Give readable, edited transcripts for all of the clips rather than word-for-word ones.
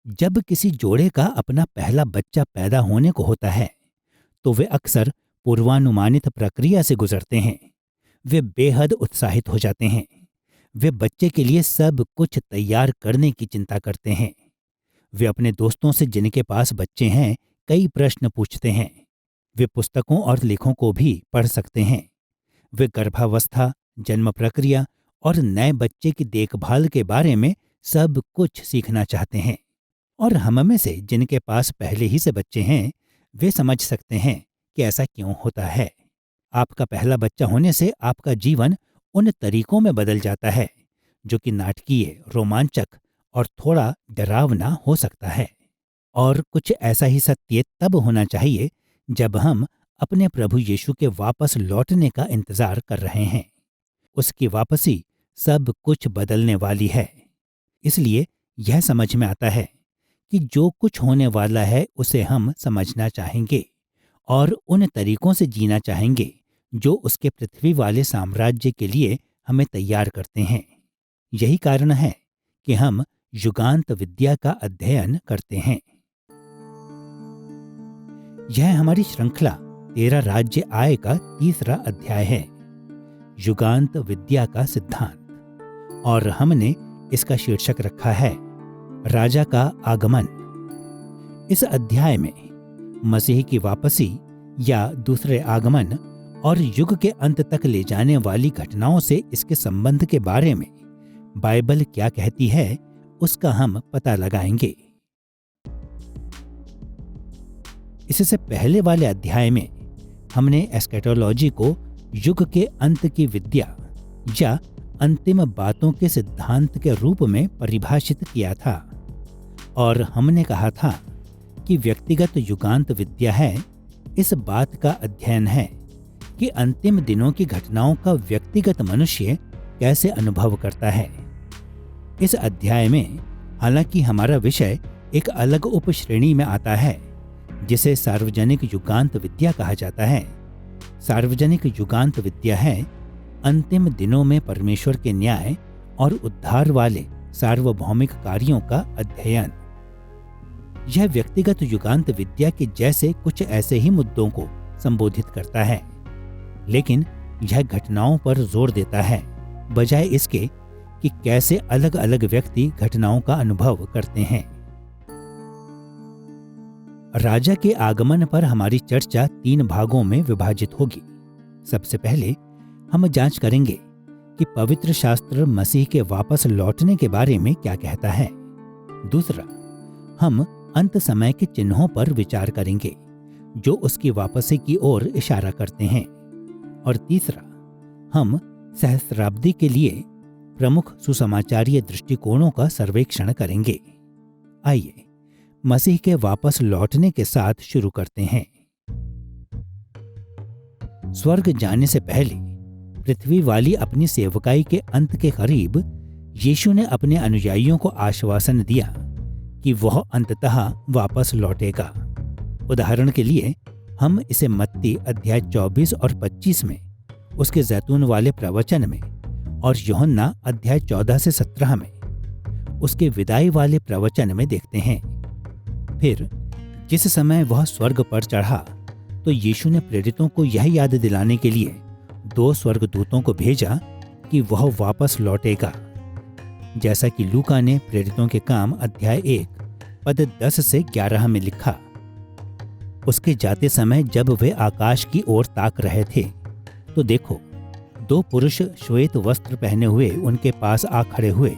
जब किसी जोड़े का अपना पहला बच्चा पैदा होने को होता है तो वे अक्सर पूर्वानुमानित प्रक्रिया से गुजरते हैं। वे बेहद उत्साहित हो जाते हैं। वे बच्चे के लिए सब कुछ तैयार करने की चिंता करते हैं। वे अपने दोस्तों से जिनके पास बच्चे हैं कई प्रश्न पूछते हैं। वे पुस्तकों और लेखों को भी पढ़ सकते हैं। वे गर्भावस्था, जन्म प्रक्रिया और नए बच्चे की देखभाल के बारे में सब कुछ सीखना चाहते हैं। और हम में से जिनके पास पहले ही से बच्चे हैं वे समझ सकते हैं कि ऐसा क्यों होता है। आपका पहला बच्चा होने से आपका जीवन उन तरीकों में बदल जाता है जो कि नाटकीय, रोमांचक और थोड़ा डरावना हो सकता है। और कुछ ऐसा ही सत्य तब होना चाहिए जब हम अपने प्रभु यीशु के वापस लौटने का इंतजार कर रहे हैं। उसकी वापसी सब कुछ बदलने वाली है। इसलिए यह समझ में आता है कि जो कुछ होने वाला है उसे हम समझना चाहेंगे और उन तरीकों से जीना चाहेंगे जो उसके पृथ्वी वाले साम्राज्य के लिए हमें तैयार करते हैं। यही कारण है कि हम युगांत विद्या का अध्ययन करते हैं। यह हमारी श्रृंखला तेरा राज्य आए का तीसरा अध्याय है, युगांत विद्या का सिद्धांत, और हमने इसका शीर्षक रखा है राजा का आगमन। इस अध्याय में मसीह की वापसी या दूसरे आगमन और युग के अंत तक ले जाने वाली घटनाओं से इसके संबंध के बारे में बाइबल क्या कहती है उसका हम पता लगाएंगे। इससे पहले वाले अध्याय में हमने एस्केटोलॉजी को युग के अंत की विद्या या अंतिम बातों के सिद्धांत के रूप में परिभाषित किया था, और हमने कहा था कि व्यक्तिगत युगांत विद्या है इस बात का अध्ययन है कि अंतिम दिनों की घटनाओं का व्यक्तिगत मनुष्य कैसे अनुभव करता है। इस अध्याय में हालांकि हमारा विषय एक अलग उपश्रेणी में आता है जिसे सार्वजनिक युगांत विद्या कहा जाता है। सार्वजनिक युगांत विद्या है अंतिम दिनों में परमेश्वर के न्याय और उद्धार वाले सार्वभौमिक कार्यों का अध्ययन। यह व्यक्तिगत युगांत विद्या के जैसे कुछ ऐसे ही मुद्दों को संबोधित करता है, लेकिन यह घटनाओं पर जोर देता है बजाय इसके कि कैसे अलग अलग व्यक्ति घटनाओं का अनुभव करते हैं। राजा के आगमन पर हमारी चर्चा 3 भागों में विभाजित होगी। सबसे पहले हम जांच करेंगे कि पवित्र शास्त्र मसीह के वापस लौटने के बारे में क्या कहता है। दूसरा, हम अंत समय के चिन्हों पर विचार करेंगे जो उसकी वापसी की ओर इशारा करते हैं। और तीसरा, हम सहस्राब्दी के लिए प्रमुख सुसमाचारीय दृष्टिकोणों का सर्वेक्षण करेंगे। आइए मसीह के वापस लौटने के साथ शुरू करते हैं। स्वर्ग जाने से पहले पृथ्वी वाली अपनी सेवकाई के अंत के करीब यीशु ने अपने अनुयायियों को आश्वासन दिया कि वह अंततः वापस लौटेगा। उदाहरण के लिए हम इसे मत्ती अध्याय 24 और 25 में, उसके जैतून वाले प्रवचन में, और यूहन्ना अध्याय 14 से 17 में उसके विदाई वाले प्रवचन में देखते हैं। फिर जिस समय वह स्वर्ग पर चढ़ा तो यीशु ने प्रेरितों को यह याद दिलाने के लिए 2 स्वर्गदूतों को भेजा कि वह वापस लौटेगा, जैसा कि लूका ने प्रेरितों के काम अध्याय 1 पद 10 से 11 में लिखा। उसके जाते समय जब वे आकाश की ओर ताक रहे थे तो देखो 2 पुरुष श्वेत वस्त्र पहने हुए उनके पास आ खड़े हुए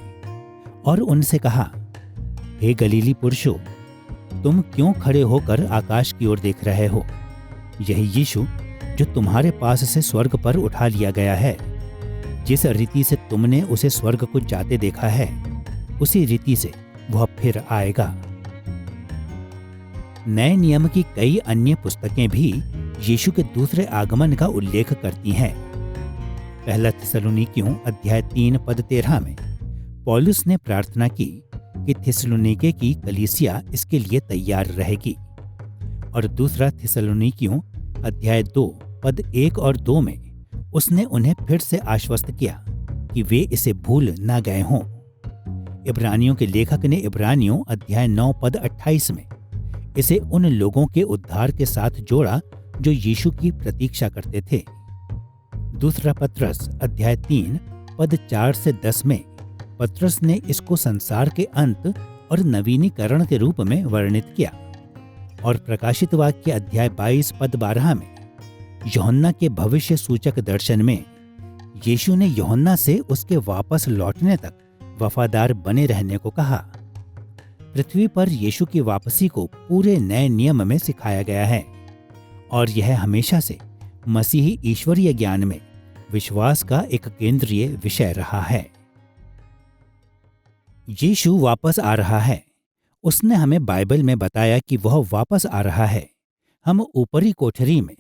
और उनसे कहा, हे गलीली पुरुषों, तुम क्यों खड़े होकर आकाश की ओर देख रहे हो? यही यीशु जो तुम्हारे पास से स्वर्ग पर उठा लिया गया है, जिस रीति से तुमने उसे स्वर्ग को जाते देखा है उसी रीति से वह फिर आएगा। नए नियम की कई अन्य पुस्तकें भी यीशु के दूसरे आगमन का उल्लेख करती हैं। पहला थिस्सलुनीकियों अध्याय 3 पद 13 में पौलुस ने प्रार्थना की कि थिस्सलुनीके की कलीसिया इसके लिए तैयार रहेगी, और दूसरा थिस्सलुनीकियों अध्याय 2 पद 1 और 2 में उसने उन्हें फिर से आश्वस्त किया कि वे इसे भूल ना गए हों। इब्रानियों के लेखक ने इब्रानियों अध्याय 9 पद 28 में इसे उन लोगों के उद्धार के साथ जोड़ा जो यीशु की प्रतीक्षा करते थे। दूसरा पत्रस अध्याय 3 पद 4 से 10 में पत्रस ने इसको संसार के अंत और नवीनीकरण के रूप में वर्णित किया। और प्रकाशित वाक्य अध्याय 22 पद 12 में यूहन्ना के भविष्य सूचक दर्शन में यीशु ने यूहन्ना से उसके वापस लौटने तक वफादार बने रहने को कहा। पृथ्वी पर यीशु की वापसी को पूरे नए नियम में सिखाया गया है और यह हमेशा से मसीही ईश्वरीय ज्ञान में विश्वास का एक केंद्रीय विषय रहा है। यीशु वापस आ रहा है। उसने हमें बाइबल में बताया कि वह वापस आ रहा है। हम ऊपरी कोठरी में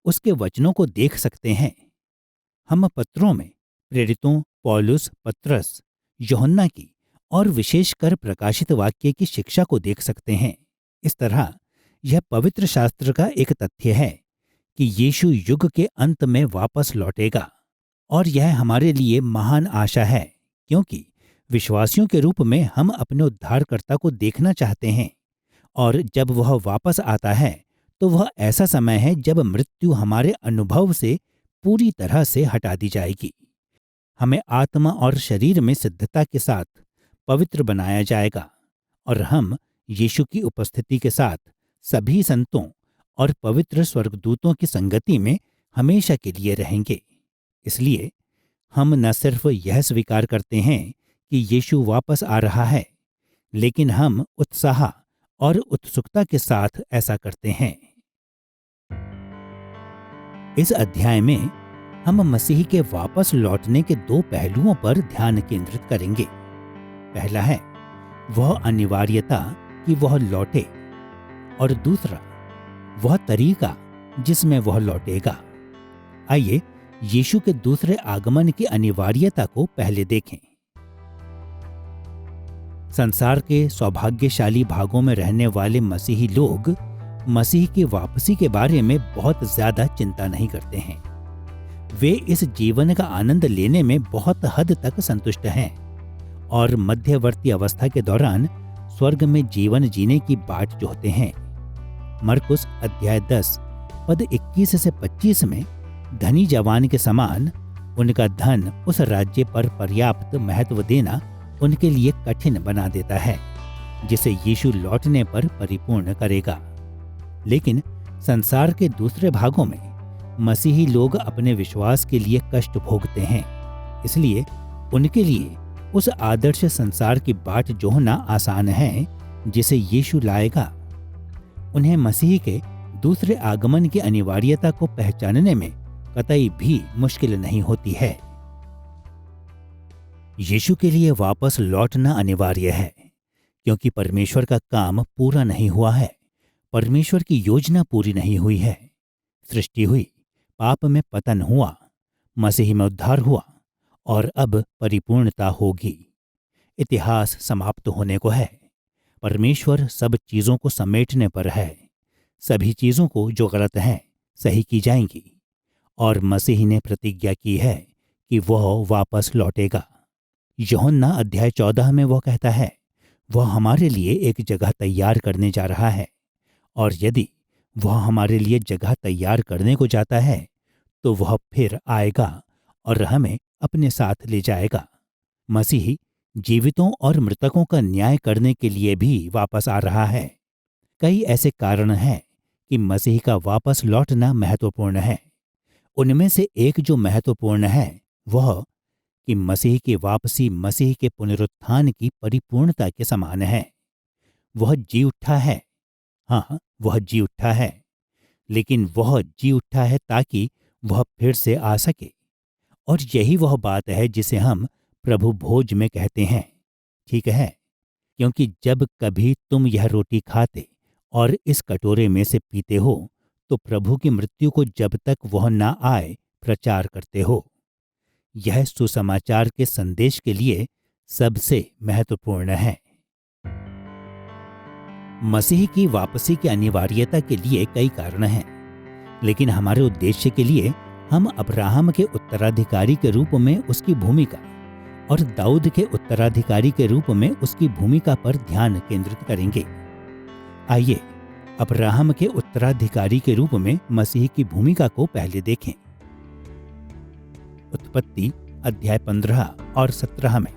उसके वचनों को देख सकते हैं। हम पत्रों में प्रेरितों पौलुस, पत्रस, यूहन्ना की और विशेषकर प्रकाशित वाक्य की शिक्षा को देख सकते हैं। इस तरह यह पवित्र शास्त्र का एक तथ्य है कि यीशु युग के अंत में वापस लौटेगा और यह हमारे लिए महान आशा है, क्योंकि विश्वासियों के रूप में हम अपने उद्धारकर्ता को देखना चाहते हैं। और जब वह वापस आता है तो वह ऐसा समय है जब मृत्यु हमारे अनुभव से पूरी तरह से हटा दी जाएगी। हमें आत्मा और शरीर में सिद्धता के साथ पवित्र बनाया जाएगा और हम यीशु की उपस्थिति के साथ सभी संतों और पवित्र स्वर्गदूतों की संगति में हमेशा के लिए रहेंगे। इसलिए हम न सिर्फ यह स्वीकार करते हैं कि यीशु वापस आ रहा है, लेकिन हम उत्साह और उत्सुकता के साथ ऐसा करते हैं। इस अध्याय में हम मसीह के वापस लौटने के दो पहलुओं पर ध्यान केंद्रित करेंगे। पहला है वह अनिवार्यता कि वह लौटे और दूसरा वह तरीका जिसमें वह लौटेगा। आइए यीशु के दूसरे आगमन की अनिवार्यता को पहले देखें। संसार के सौभाग्यशाली भागों में रहने वाले मसीही लोग मसीह की वापसी के बारे में बहुत ज्यादा चिंता नहीं करते हैं। वे इस जीवन का आनंद लेने में बहुत हद तक संतुष्ट हैं और मध्यवर्ती अवस्था के दौरान स्वर्ग में जीवन जीने की बाट जोहते हैं। मरकुस अध्याय 10 पद 21 से 25 में धनी जवान के समान उनका धन उस राज्य पर पर्याप्त महत्व देना उनके लिए कठिन बना देता है, जिसे यीशु लौटने पर परिपूर्ण करेगा। लेकिन संसार के दूसरे भागों में मसीही लोग अपने विश्वास के लिए कष्ट भोगते हैं, इसलिए उनके लिए उस आदर्श संसार की बाट जोहना आसान है जिसे यीशु लाएगा। उन्हें मसीह के दूसरे आगमन की अनिवार्यता को पहचानने में कतई भी मुश्किल नहीं होती है। यीशु के लिए वापस लौटना अनिवार्य है, क्योंकि परमेश्वर का काम पूरा नहीं हुआ है। परमेश्वर की योजना पूरी नहीं हुई है। सृष्टि हुई, पाप में पतन हुआ, मसीह में उद्धार हुआ और अब परिपूर्णता होगी। इतिहास समाप्त होने को है। परमेश्वर सब चीजों को समेटने पर है। सभी चीजों को जो गलत हैं सही की जाएंगी और मसीह ने प्रतिज्ञा की है कि वह वापस लौटेगा। यूहन्ना अध्याय 14 में वह कहता है, वह हमारे लिए एक जगह तैयार करने जा रहा है और यदि वह हमारे लिए जगह तैयार करने को जाता है तो वह फिर आएगा और हमें अपने साथ ले जाएगा। मसीह जीवितों और मृतकों का न्याय करने के लिए भी वापस आ रहा है। कई ऐसे कारण हैं कि मसीह का वापस लौटना महत्वपूर्ण है। उनमें से एक जो महत्वपूर्ण है वह कि मसीह की वापसी मसीह के पुनरुत्थान की परिपूर्णता के समान है। वह जी उठा है। हाँ, वह जी उठा है, लेकिन वह जी उठा है ताकि वह फिर से आ सके। और यही वह बात है जिसे हम प्रभु भोज में कहते हैं, ठीक है? क्योंकि जब कभी तुम यह रोटी खाते और इस कटोरे में से पीते हो तो प्रभु की मृत्यु को जब तक वह ना आए प्रचार करते हो। यह सुसमाचार के संदेश के लिए सबसे महत्वपूर्ण है। मसीह की वापसी की अनिवार्यता के लिए कई कारण हैं, लेकिन हमारे उद्देश्य के लिए हम अब्राहम के उत्तराधिकारी के रूप में उसकी भूमिका और दाऊद के उत्तराधिकारी के रूप में उसकी भूमिका पर ध्यान केंद्रित करेंगे। आइए अब्राहम के उत्तराधिकारी के रूप में मसीह की भूमिका को पहले देखें। उत्पत्ति अध्याय 15 और 17 में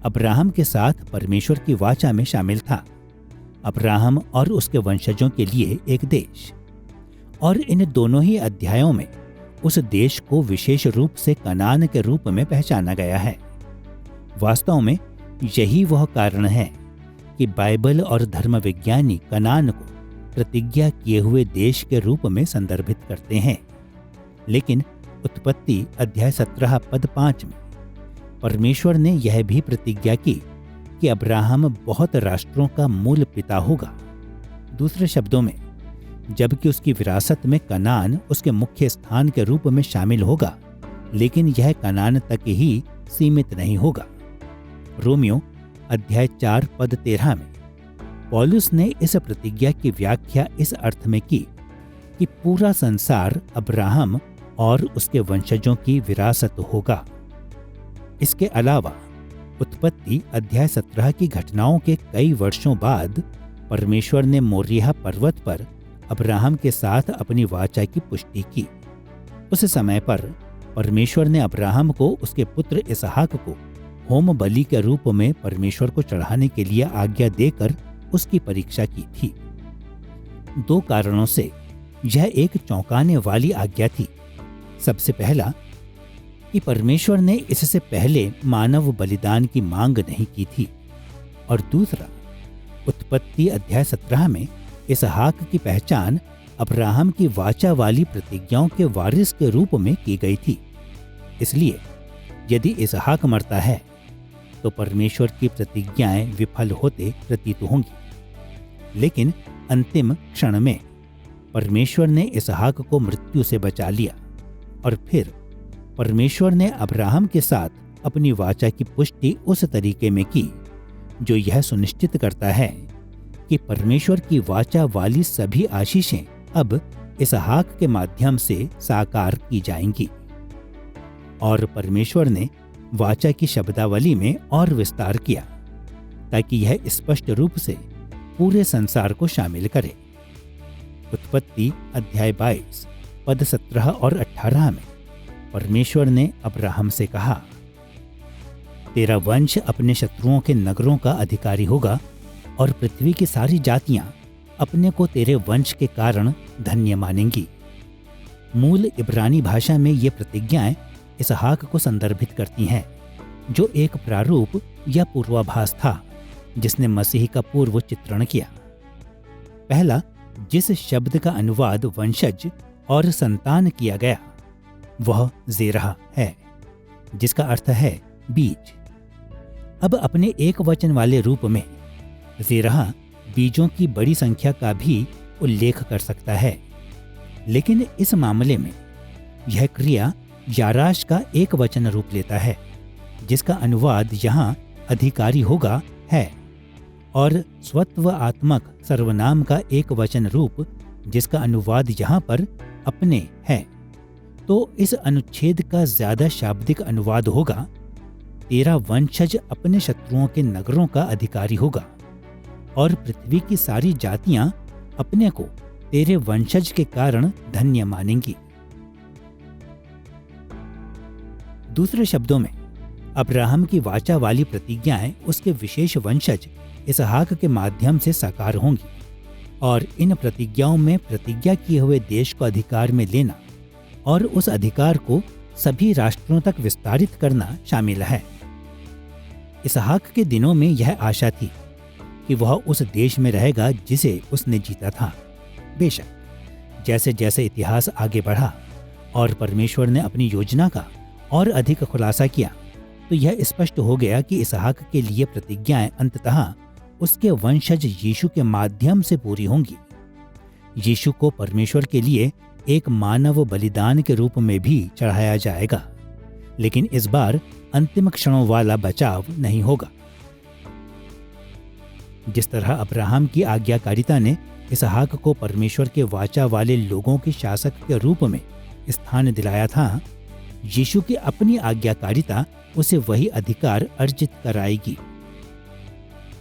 अब्राहम के साथ परमेश्वर की वाचा में शामिल था अब्राहम और उसके वंशजों के लिए एक देश। और इन दोनों ही अध्यायों में उस देश को विशेष रूप से कनान के रूप में पहचाना गया है। वास्तव में यही वह कारण है कि बाइबल और धर्म विज्ञानी कनान को प्रतिज्ञा किए हुए देश के रूप में संदर्भित करते हैं। लेकिन उत्पत्ति अध्याय 17 पद 5 में परमेश्वर ने यह भी प्रतिज्ञा की कि अब्राहम बहुत राष्ट्रों का मूल पिता होगा। दूसरे शब्दों में, जबकि उसकी विरासत में कनान उसके मुख्य स्थान के रूप में शामिल होगा, लेकिन यह कनान तक ही सीमित नहीं होगा। रोमियो अध्याय 4 पद 13 में पौलुस ने इस प्रतिज्ञा की व्याख्या इस अर्थ में की कि पूरा संसार अब्राहम और उसके वंशजों की विरासत होगा। इसके अलावा उत्पत्ति अध्याय 17 की घटनाओं के कई वर्षों बाद परमेश्वर ने मोरिया पर्वत पर अब्राहम के साथ अपनी वाचा की पुष्टि की। उस समय पर परमेश्वर ने अब्राहम को उसके पुत्र इसहाक को होम बलि के रूप में परमेश्वर को चढ़ाने के लिए आज्ञा देकर उसकी परीक्षा की थी। 2 कारणों से यह एक चौंकाने वाली आज्ञा थी। सबसे पहला कि परमेश्वर ने इससे पहले मानव बलिदान की मांग नहीं की थी, और दूसरा उत्पत्ति अध्याय 17 में इसहाक की पहचान अब्राहम की वाचा वाली प्रतिज्ञाओं के वारिस के रूप में की गई थी। इसलिए यदि इसहाक मरता है तो परमेश्वर की प्रतिज्ञाएं विफल होते प्रतीत होंगी। लेकिन अंतिम क्षण में परमेश्वर ने इसहाक को मृत्यु से बचा लिया, और फिर परमेश्वर ने अब्राहम के साथ अपनी वाचा की पुष्टि उस तरीके में की जो यह सुनिश्चित करता है कि परमेश्वर की वाचा वाली सभी आशीषें अब इसहाक के माध्यम से साकार की जाएंगी। और परमेश्वर ने वाचा की शब्दावली में और विस्तार किया ताकि यह स्पष्ट रूप से पूरे संसार को शामिल करे। उत्पत्ति अध्याय 22 पद 17 और 18 में परमेश्वर ने अब्राहम से कहा, तेरा वंश अपने शत्रुओं के नगरों का अधिकारी होगा और पृथ्वी की सारी जातियां अपने को तेरे वंश के कारण धन्य मानेंगी। मूल इब्रानी भाषा में ये प्रतिज्ञाएं इसहाक को संदर्भित करती हैं, जो एक प्रारूप या पूर्वाभास था जिसने मसीह का पूर्व चित्रण किया। पहला, जिस शब्द का अनुवाद वंशज और संतान किया गया वह जेरह है, जिसका अर्थ है बीज। अब अपने एक वचन वाले रूप में जेरह बीजों की बड़ी संख्या का भी उल्लेख कर सकता है, लेकिन इस मामले में यह क्रिया याराश का एक वचन रूप लेता है, जिसका अनुवाद यहाँ अधिकारी होगा है, और स्वत्वात्मक सर्वनाम का एक वचन रूप जिसका अनुवाद यहाँ पर अपने है। तो इस अनुच्छेद का ज्यादा शाब्दिक अनुवाद होगा, तेरा वंशज अपने शत्रुओं के नगरों का अधिकारी होगा और पृथ्वी की सारी जातियां अपने को तेरे वंशज के कारण धन्य मानेंगी। दूसरे शब्दों में, अब्राहम की वाचा वाली प्रतिज्ञाएं उसके विशेष वंशज इसहाक के माध्यम से साकार होंगी, और इन प्रतिज्ञाओं में प्रतिज्ञा किए हुए देश को अधिकार में लेना और उस अधिकार को सभी राष्ट्रों तक विस्तारित करना शामिल है। इसहाक के दिनों में यह आशा थी कि वह उस देश में रहेगा जिसे उसने जीता था। बेशक जैसे जैसे इतिहास आगे बढ़ा और परमेश्वर ने अपनी योजना का और अधिक खुलासा किया, तो यह स्पष्ट हो गया कि इसहाक के लिए प्रतिज्ञाएं अंततः उसके वंशज यीशु के माध्यम से पूरी होंगी। यीशु को परमेश्वर के लिए एक मानव बलिदान के रूप में भी चढ़ाया जाएगा, लेकिन इस बार अंतिम क्षणों वाला बचाव नहीं होगा। जिस तरह अब्राहम की आज्ञाकारिता ने इसहाक को परमेश्वर के वाचा वाले लोगों के शासक के रूप में स्थान दिलाया था, यीशु की अपनी आज्ञाकारिता उसे वही अधिकार अर्जित कराएगी।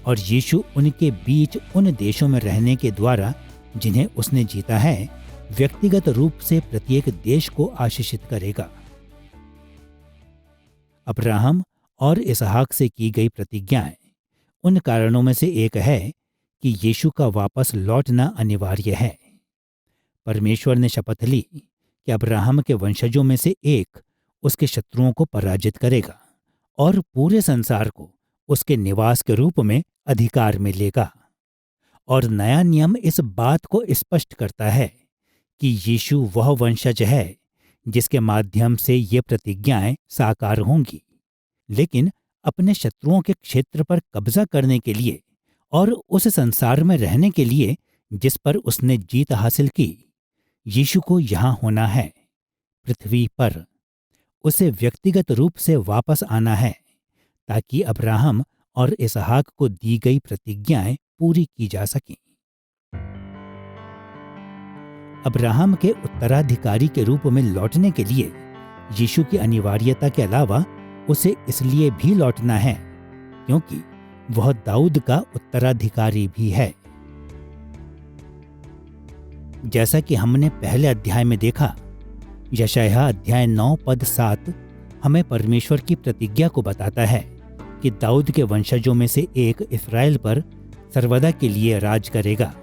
और यीशु उनके बीच उन देशों में रहने के द्वारा जिन्हें उसने जीता है, व्यक्तिगत रूप से प्रत्येक देश को आशीषित करेगा। अब्राहम और इसहाक से की गई प्रतिज्ञाएं उन कारणों में से एक है कि यीशु का वापस लौटना अनिवार्य है। परमेश्वर ने शपथ ली कि अब्राहम के वंशजों में से एक उसके शत्रुओं को पराजित करेगा और पूरे संसार को उसके निवास के रूप में अधिकार में लेगा। और नया नियम इस बात को स्पष्ट करता है कि यीशु वह वंशज है जिसके माध्यम से ये प्रतिज्ञाएं साकार होंगी। लेकिन अपने शत्रुओं के क्षेत्र पर कब्जा करने के लिए और उस संसार में रहने के लिए जिस पर उसने जीत हासिल की, यीशु को यहाँ होना है, पृथ्वी पर। उसे व्यक्तिगत रूप से वापस आना है ताकि अब्राहम और इसहाक को दी गई प्रतिज्ञाएं पूरी की जा सकें। अब्राहम के उत्तराधिकारी के रूप में लौटने के लिए यीशु की अनिवार्यता के अलावा उसे इसलिए भी लौटना है क्योंकि वह दाऊद का उत्तराधिकारी भी है। जैसा कि हमने पहले अध्याय में देखा, यशायाह अध्याय 9 पद 7 हमें परमेश्वर की प्रतिज्ञा को बताता है कि दाऊद के वंशजों में से एक इस्राएल पर सर्वदा के लिए राज करेगा।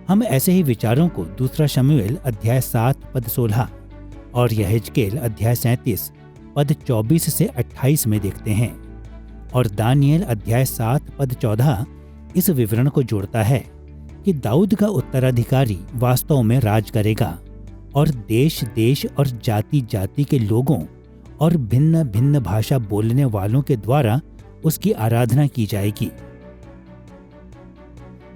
हम ऐसे ही विचारों को दूसरा शमूएल अध्याय 7 पद 16 और यहेजकेल अध्याय 37 पद 24 से 28 में देखते हैं। और दानियेल अध्याय 7 पद 14 इस विवरण को जोड़ता है कि दाऊद का उत्तराधिकारी वास्तव में राज करेगा और देश देश और जाति जाति के लोगों और भिन्न भिन्न भाषा बोलने वालों के द्वारा उसकी आराधना की जाएगी।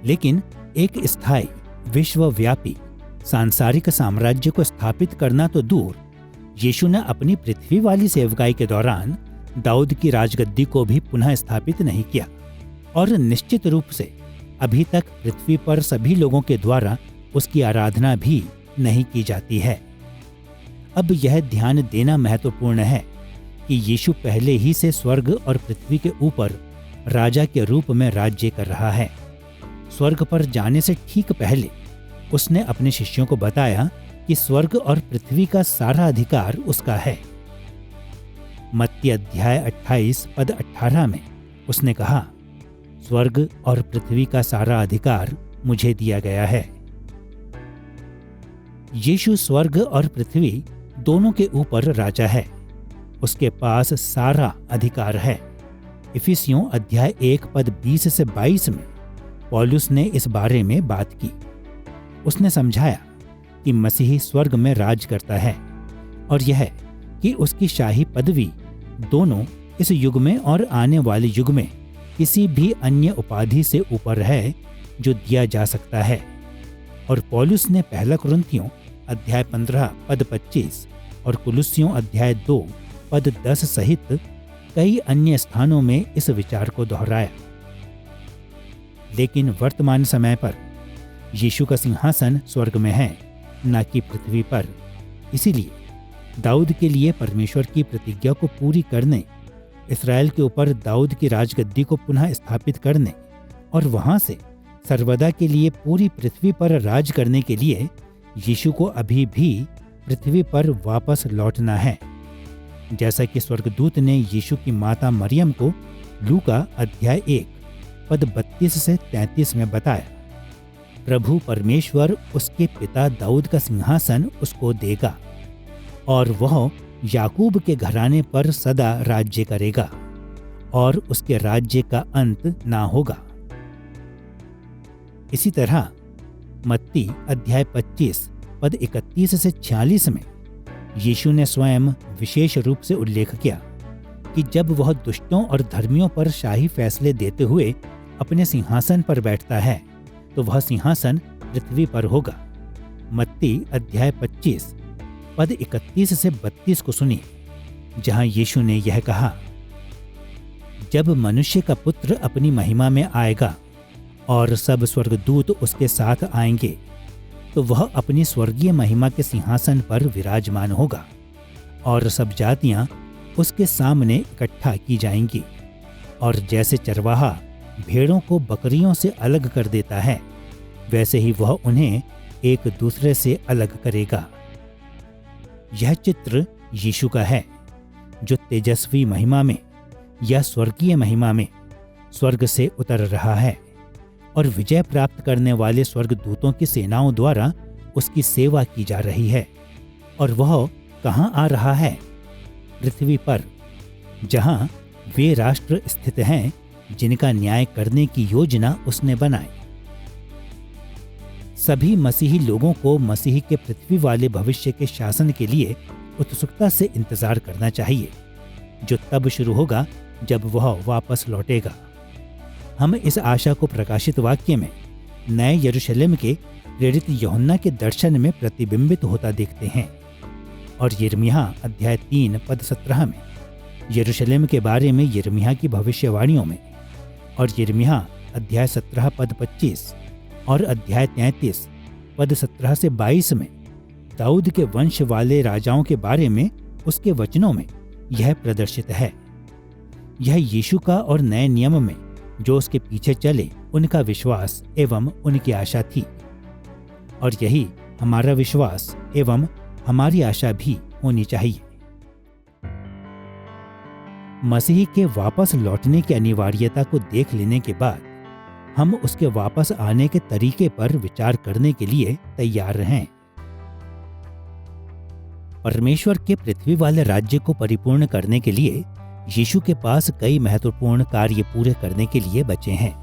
लेकिन एक स्थायी विश्वव्यापी सांसारिक साम्राज्य को स्थापित करना तो दूर, यीशु ने अपनी पृथ्वी वाली सेवकाई के दौरान दाऊद की राजगद्दी को भी पुनः स्थापित नहीं किया और निश्चित रूप से अभी तक पृथ्वी पर सभी लोगों के द्वारा उसकी आराधना भी नहीं की जाती है। अब यह ध्यान देना महत्वपूर्ण है कि यीशु पहले ही से स्वर्ग और पृथ्वी के ऊपर राजा के रूप में राज्य कर रहा है। स्वर्ग पर जाने से ठीक पहले उसने अपने शिष्यों को बताया कि स्वर्ग और पृथ्वी का सारा अधिकार उसका है। मत्ती अध्याय 28 पद 18 में उसने कहा, स्वर्ग और पृथ्वी का सारा अधिकार मुझे दिया गया है। यीशु स्वर्ग और पृथ्वी दोनों के ऊपर राजा है। उसके पास सारा अधिकार है। इफिसियों अध्याय 1 पद 20 से 22 में पौलुस ने इस बारे में बात की। उसने समझाया कि मसीही स्वर्ग में राज करता है और यह कि उसकी शाही पदवी दोनों इस युग में और आने वाले युग में किसी भी अन्य उपाधि से ऊपर है जो दिया जा सकता है। और पौलुस ने पहला कुरिन्थियों अध्याय 15 पद 25 और कुलुस्सियों अध्याय 2 पद 10 सहित कई अन्य स्थानों में इस विचार को दोहराया। लेकिन वर्तमान समय पर यीशु का सिंहासन स्वर्ग में है, न कि पृथ्वी पर। इसीलिए दाऊद के लिए परमेश्वर की प्रतिज्ञा को पूरी करने, इस्राएल के ऊपर दाऊद की राजगद्दी को पुनः स्थापित करने और वहां से सर्वदा के लिए पूरी पृथ्वी पर राज करने के लिए यीशु को अभी भी पृथ्वी पर वापस लौटना है। जैसा कि स्वर्गदूत ने यीशु की माता मरियम को लूका अध्याय 1 पद 32 से 33 में बताया, प्रभु परमेश्वर उसके पिता दाऊद का सिंहासन उसको देगा और वह याकूब के घराने पर सदा राज्य करेगा और उसके राज्य का अंत ना होगा। इसी तरह मत्ती अध्याय 25 पद 31 से 46 में यीशु ने स्वयं विशेष रूप से उल्लेख किया कि जब वह दुष्टों और धर्मियों पर शाही फैसले देते हुए अपने सिंहासन पर बैठता है तो वह सिंहासन पृथ्वी पर होगा। मत्ती अध्याय 25 पद 31 से 32 को सुनिए, जहां यीशु ने यह कहा, जब मनुष्य का पुत्र अपनी महिमा में आएगा और सब स्वर्गदूत उसके साथ आएंगे तो वह अपनी स्वर्गीय महिमा के सिंहासन पर विराजमान होगा और सब जातियां उसके सामने इकट्ठा की जाएंगी, और जैसे चरवाहा भेड़ों को बकरियों से अलग कर देता है, वैसे ही वह उन्हें एक दूसरे से अलग करेगा। यह चित्र यीशु का है, जो तेजस्वी महिमा में या स्वर्गीय महिमा में स्वर्ग से उतर रहा है और विजय प्राप्त करने वाले स्वर्गदूतों की सेनाओं द्वारा उसकी सेवा की जा रही है। और वह कहाँ आ रहा है? पृथ्वी पर, जहाँ वे राष्ट्र स्थित हैं जिनका न्याय करने की योजना उसने बनाई। सभी मसीही लोगों को मसीही के पृथ्वी वाले भविष्य के शासन के लिए उत्सुकता से इंतजार करना चाहिए, जो तब शुरू होगा जब वह वापस लौटेगा। हम इस आशा को प्रकाशित वाक्य में नए यरूशलेम के प्रेरित यूहन्ना के दर्शन में प्रतिबिंबित होता देखते हैं, और यिर्मयाह अध्याय 3 पद 17 में, यरूशलेम के बारे में यिर्मयाह की भविष्यवाणियों में, और यिर्मयाह अध्याय 17 पद 25 और अध्याय 33 पद 17 से 22 में दाऊद के वंश वाले राजाओं के बारे में उसके वचनों में यह प्रदर्शित है। यह यीशु का और नए नियम में जो उसके पीछे चले उनका विश्वास एवं उनकी आशा थी, और यही हमारा विश्वास एवं हमारी आशा भी होनी चाहिए। मसीह के वापस लौटने की अनिवार्यता को देख लेने के बाद हम उसके वापस आने के तरीके पर विचार करने के लिए तैयार हैं। परमेश्वर के पृथ्वी वाले राज्य को परिपूर्ण करने के लिए यीशु के पास कई महत्वपूर्ण कार्य पूरे करने के लिए बचे हैं,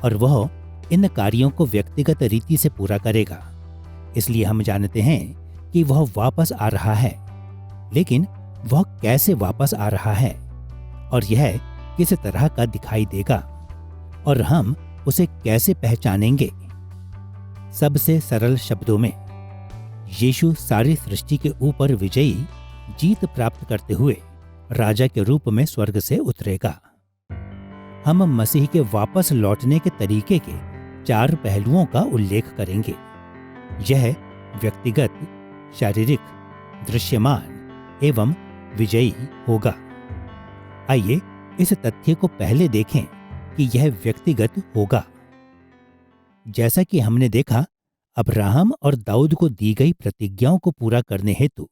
और वह इन कार्यों को व्यक्तिगत रीति से पूरा करेगा। इसलिए हम जानते हैं कि वह वापस आ रहा है, लेकिन वह कैसे वापस आ रहा है और यह किस तरह का दिखाई देगा, और हम उसे कैसे पहचानेंगे? सबसे सरल शब्दों में, यीशु सारी सृष्टि के ऊपर विजयी जीत प्राप्त करते हुए राजा के रूप में स्वर्ग से उतरेगा। हम मसीह के वापस लौटने के तरीके के 4 पहलुओं का उल्लेख करेंगे। यह व्यक्तिगत, शारीरिक, दृश्यमान एवं विजयी होगा। आइए इस तथ्य को पहले देखें कि यह व्यक्तिगत होगा। जैसा कि हमने देखा, अब्राहम और दाऊद को दी गई प्रतिज्ञाओं को पूरा करने हेतु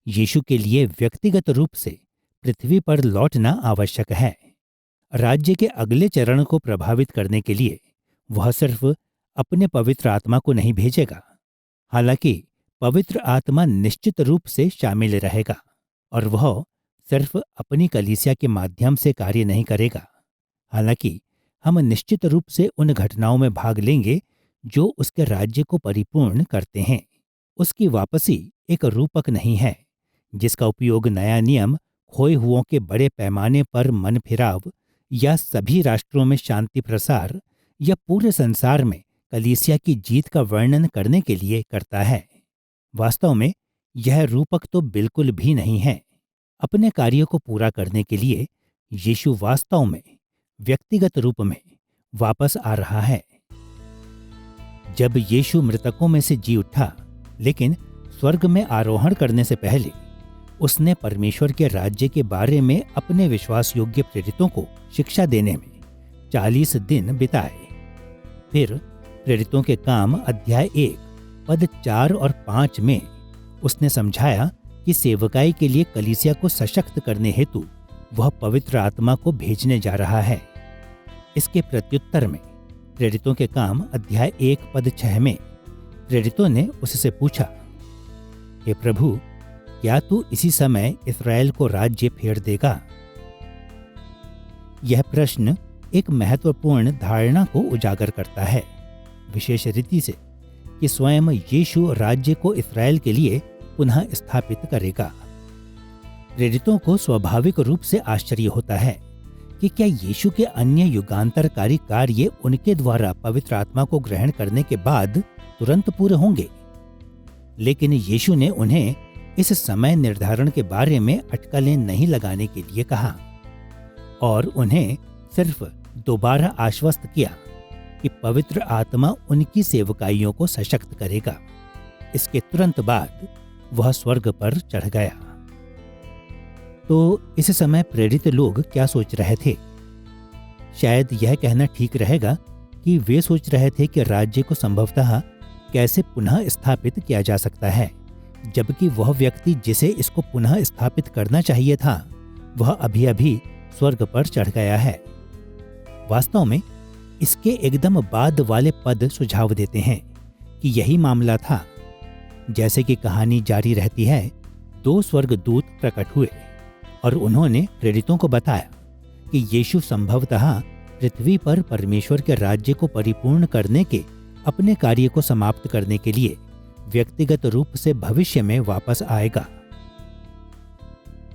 यीशु के लिए व्यक्तिगत रूप से पृथ्वी पर लौटना आवश्यक है। राज्य के अगले चरण को प्रभावित करने के लिए वह सिर्फ अपने पवित्र आत्मा को नहीं भेजेगा, हालांकि पवित्र आत्मा निश्चित रूप से शामिल रहेगा, और वह सिर्फ अपनी कलीसिया के माध्यम से कार्य नहीं करेगा। हालांकि हम निश्चित रूप से उन घटनाओं में भाग लेंगे जो उसके राज्य को परिपूर्ण करते हैं। उसकी वापसी एक रूपक नहीं है जिसका उपयोग नया नियम खोए हुओं के बड़े पैमाने पर मन फिराव या सभी राष्ट्रों में शांति प्रसार या पूरे संसार में कलीसिया की जीत का वर्णन करने के लिए करता है। वास्तव में यह रूपक तो बिल्कुल भी नहीं है। अपने कार्य को पूरा करने के लिए यीशु वास्तव में व्यक्तिगत रूप में वापस आ रहा है। जब यीशु मृतकों में से जी उठा, लेकिन स्वर्ग में आरोहण करने से पहले उसने परमेश्वर के राज्य के बारे में अपने विश्वास योग्य प्रेरितों को शिक्षा देने में 40 दिन बिताए। फिर प्रेरितों के काम अध्याय 1 पद 4 और 5 में उसने समझाया कि सेवकाई के लिए कलीसिया को सशक्त करने हेतु वह पवित्र आत्मा को भेजने जा रहा है। इसके प्रत्युत्तर में प्रेरितों के काम अध्याय 1 पद 6 में प्रेरितों ने उससे पूछा, हे प्रभु, क्या तू इसी समय इस्राएल को राज्य फेर देगा? यह प्रश्न एक महत्वपूर्ण धारणा को उजागर करता है, विशेष रीति से कि स्वयं यीशु राज्य को इस्राएल के लिए पुनः स्थापित करेगा। प्रेरितों को स्वाभाविक रूप से आश्चर्य होता है कि क्या यीशु के अन्य युगांतरकारी कार्य उनके द्वारा पवित्र आत्मा को ग्रहण करने के बाद तुरंत पूरे होंगे। लेकिन यीशु ने उन्हें इस समय निर्धारण के बारे में अटकलें नहीं लगाने के लिए कहा और उन्हें सिर्फ दोबारा आश्वस्त किया कि पवित्र आत्मा उनकी सेवकाइयों को सशक्त करेगा। इसके तुरंत बाद वह स्वर्ग पर चढ़ गया। तो इस समय प्रेरित लोग क्या सोच रहे थे? शायद यह कहना ठीक रहेगा कि वे सोच रहे थे कि राज्य को संभवतः कैसे पुनः स्थापित किया जा सकता है, जबकि वह व्यक्ति जिसे इसको पुनः स्थापित करना चाहिए था वह अभी अभी स्वर्ग पर चढ़ गया है। वास्तव में इसके एकदम बाद वाले पद सुझाव देते हैं कि यही मामला था। जैसे कि कहानी जारी रहती है, 2 स्वर्गदूत प्रकट हुए और उन्होंने प्रेरितों को बताया कि यीशु संभवतः पृथ्वी पर परमेश्वर के राज्य को परिपूर्ण करने के अपने कार्य को समाप्त करने के लिए व्यक्तिगत रूप से भविष्य में वापस आएगा।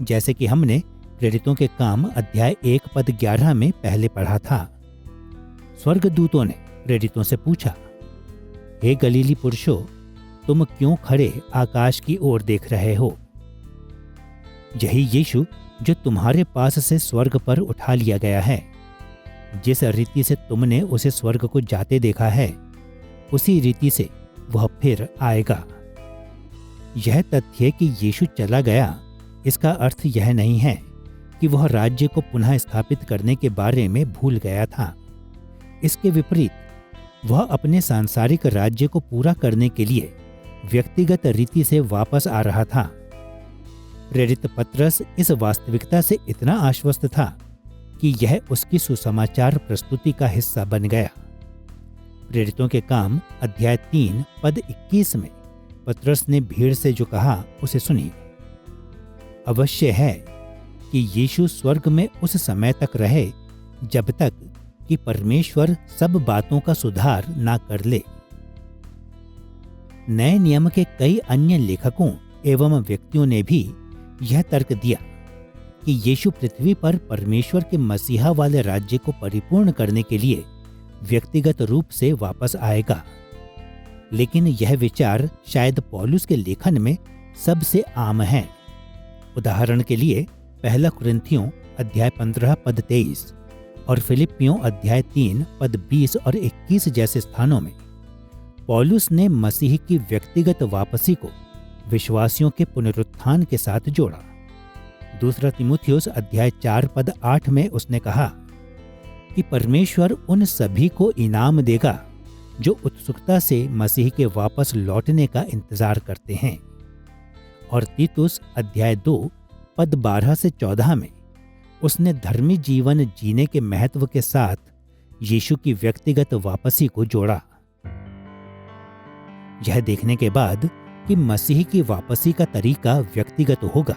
जैसे कि हमने प्रेरितों के काम अध्याय 1 पद 11 में पहले पढ़ा था। स्वर्गदूतों ने प्रेरितों से पूछा, हे गलीली पुरुषों, तुम क्यों खड़े आकाश की ओर देख रहे हो? यही यीशु जो तुम्हारे पास से स्वर्ग पर उठा लिया गया है, जिस रीति से तुमने उसे स्वर्ग को जाते देखा है, उसी रीति से वह फिर आएगा। यह तथ्य कि यीशु चला गया, इसका अर्थ यह नहीं है कि वह राज्य को पुनः स्थापित करने के बारे में भूल गया था। इसके विपरीत वह अपने सांसारिक राज्य को पूरा करने के लिए व्यक्तिगत रीति से वापस आ रहा था। प्रेरित पतरस इस वास्तविकता से इतना आश्वस्त था कि यह उसकी सुसमाचार प्रस्तुति का हिस्सा बन गया। प्रेरितों के काम अध्याय 3 पद 21 में पतरस ने भीड़ से जो कहा उसे सुनिए। अवश्य है कि यीशु स्वर्ग में उस समय तक रहे जब तक कि परमेश्वर सब बातों का सुधार ना कर ले। नए नियम के कई अन्य लेखकों एवं व्यक्तियों ने भी यह तर्क दिया कि यीशु पृथ्वी पर परमेश्वर के मसीहा वाले राज्य को परिपूर्ण करने के लिए व्यक्तिगत रूप से वापस आएगा। लेकिन यह विचार शायद पौलुस के लेखन में सबसे आम है। उदाहरण के लिए 1 कुरिन्थियों अध्याय 15 पद 23 और फिलिपियों अध्याय 3 पद 20 और 21 जैसे स्थानों में पौलुस ने मसीह की व्यक्तिगत वापसी को विश्वासियों के पुनरुत्थान के साथ जोड़ा। 2 तीमुथियुस अध्याय 4 पद 8 में उसने कहा कि परमेश्वर उन सभी को इनाम देगा जो उत्सुकता से मसीह के वापस लौटने का इंतजार करते हैं। और तीतुस अध्याय 2 पद 12 से 14 में उसने धर्मी जीवन जीने के महत्व के साथ यीशु की व्यक्तिगत वापसी को जोड़ा। यह देखने के बाद कि मसीह की वापसी का तरीका व्यक्तिगत होगा,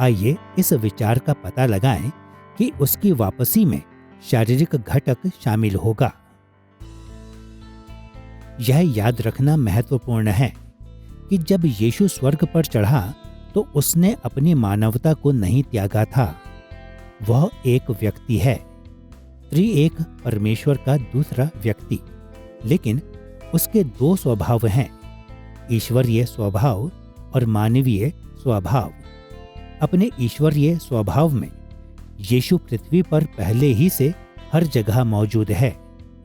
आइए इस विचार का पता लगाएं कि उसकी वापसी में शारीरिक घटक शामिल होगा। यह याद रखना महत्वपूर्ण है कि जब यीशु स्वर्ग पर चढ़ा तो उसने अपनी मानवता को नहीं त्यागा था। वह एक व्यक्ति है, त्रिएक परमेश्वर का दूसरा व्यक्ति, लेकिन उसके 2 स्वभाव हैं, ईश्वरीय स्वभाव और मानवीय स्वभाव। अपने ईश्वरीय स्वभाव में यीशु पृथ्वी पर पहले ही से हर जगह मौजूद है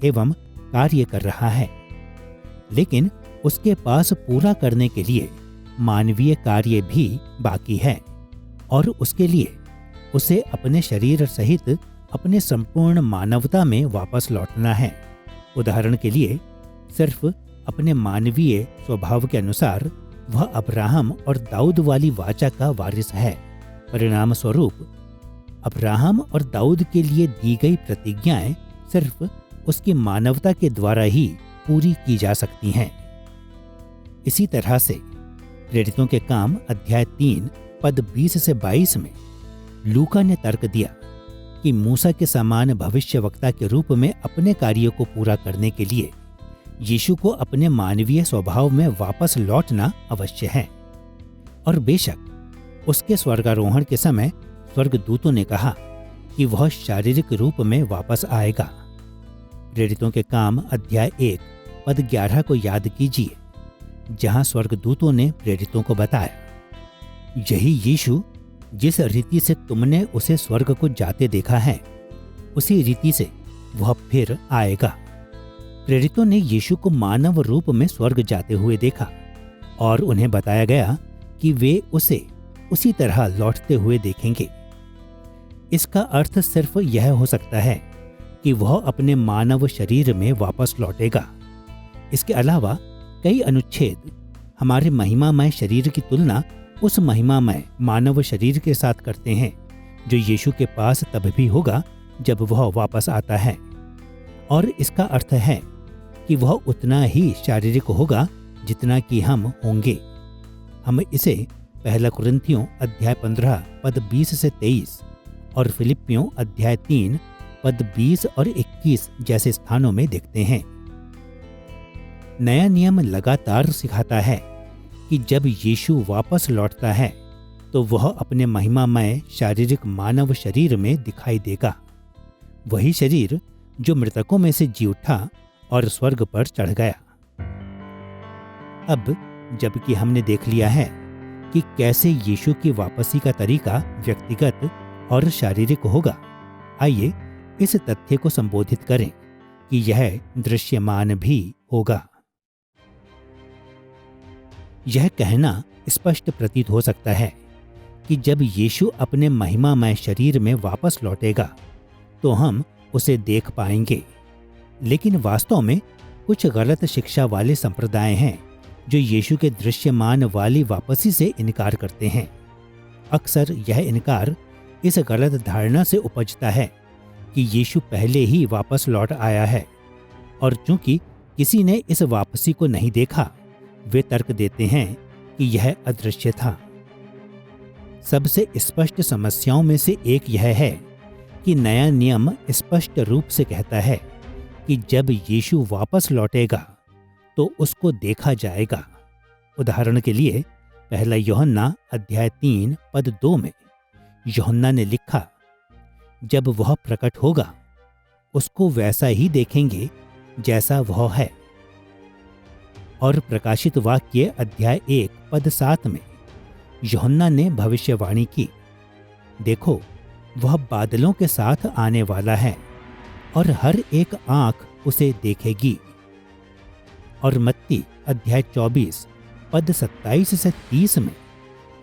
एवं कार्य कर रहा है, लेकिन उसके पास पूरा करने के लिए मानवीय कार्य भी बाकी है और उसके लिए उसे अपने शरीर सहित अपने संपूर्ण मानवता में वापस लौटना है। उदाहरण के लिए सिर्फ अपने मानवीय स्वभाव के अनुसार वह अब्राहम और दाऊद वाली वाचा का वारिस है। परिणाम स्वरूप अब्राहम और दाऊद के लिए दी गई प्रतिज्ञाएं सिर्फ उसकी मानवता के द्वारा ही पूरी की जा सकती हैं। इसी तरह से प्रेरितों के काम अध्याय 3 पद 20 से 22 में लूका ने तर्क दिया कि मूसा के समान भविष्यवक्ता के रूप में अपने कार्यों को पूरा करने के लिए यीशु को अपने मानवीय स्वभाव में वापस लौटना अवश्य है। और बेशक उसके स्वर्गारोहण के समय स्वर्गदूतों ने कहा कि वह शारीरिक रूप में वापस आएगा। प्रेरितों के काम अध्याय 1 पद 11 को याद कीजिए, जहां स्वर्गदूतों ने प्रेरितों को बताया, यही यीशु जिस रीति से तुमने उसे स्वर्ग को जाते देखा है, उसी रीति से वह फिर आएगा। प्रेरितों ने यीशु को मानव रूप में स्वर्ग जाते हुए देखा और उन्हें बताया गया कि वे उसे उसी तरह लौटते हुए देखेंगे। इसका अर्थ सिर्फ यह हो सकता है कि वह अपने मानव शरीर में वापस लौटेगा। इसके अलावा कई अनुच्छेद हमारे महिमामय शरीर की तुलना उस महिमामय मानव शरीर के साथ करते हैं जो यीशु के पास तब भी होगा जब वह वापस आता है। और इसका अर्थ है कि वह उतना ही शारीरिक होगा जितना कि हम होंगे। हम इसे पहला कुरिन्थियों अध्याय 15 पद 20 से 23 और फिलिपियों अध्याय 3 पद 20 और 21 जैसे स्थानों में देखते हैं। नया नियम लगातार सिखाता है कि जब यीशु वापस लौटता है तो वह अपने महिमामय शारीरिक मानव शरीर में दिखाई देगा, वही शरीर जो मृतकों में से जी उठा और स्वर्ग पर चढ़ गया। अब जबकि हमने देख लिया है कि कैसे यीशु की वापसी का तरीका व्यक्तिगत और शारीरिक होगा, आइए इस तथ्य को संबोधित करें कि यह दृश्यमान भी होगा। यह कहना स्पष्ट प्रतीत हो सकता है कि जब यीशु अपने महिमामय शरीर में वापस लौटेगा तो हम उसे देख पाएंगे, लेकिन वास्तव में कुछ गलत शिक्षा वाले संप्रदाय हैं जो यीशु के दृश्यमान वाली वापसी से इनकार करते हैं। अक्सर यह इनकार इस गलत धारणा से उपजता है कि यीशु पहले ही वापस लौट आया है, और चूंकि किसी ने इस वापसी को नहीं देखा, वे तर्क देते हैं कि यह अदृश्य था। सबसे स्पष्ट समस्याओं में से एक यह है कि नया नियम स्पष्ट रूप से कहता है कि जब यीशु वापस लौटेगा तो उसको देखा जाएगा। उदाहरण के लिए पहला यूहन्ना अध्याय 3 पद 2 में यूहन्ना ने लिखा, जब वह प्रकट होगा उसको वैसा ही देखेंगे जैसा वह है। और प्रकाशित वाक्य अध्याय 1 पद 7 में यूहन्ना ने भविष्यवाणी की, देखो वह बादलों के साथ आने वाला है और हर एक आंख उसे देखेगी। और मत्ती अध्याय 24 पद 27 से 30 में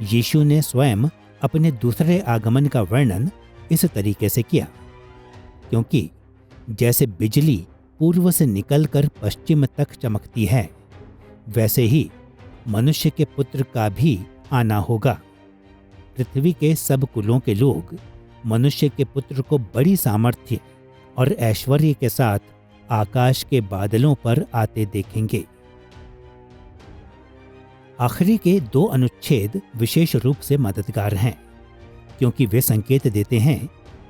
यीशु ने स्वयं अपने दूसरे आगमन का वर्णन इस तरीके से किया, क्योंकि जैसे बिजली पूर्व से निकलकर पश्चिम तक चमकती है, वैसे ही मनुष्य के पुत्र का भी आना होगा। पृथ्वी के सब कुलों के लोग मनुष्य के पुत्र को बड़ी सामर्थ्य और ऐश्वर्य के साथ आकाश के बादलों पर आते देखेंगे। आखिरी के 2 अनुच्छेद विशेष रूप से मददगार हैं, क्योंकि वे संकेत देते हैं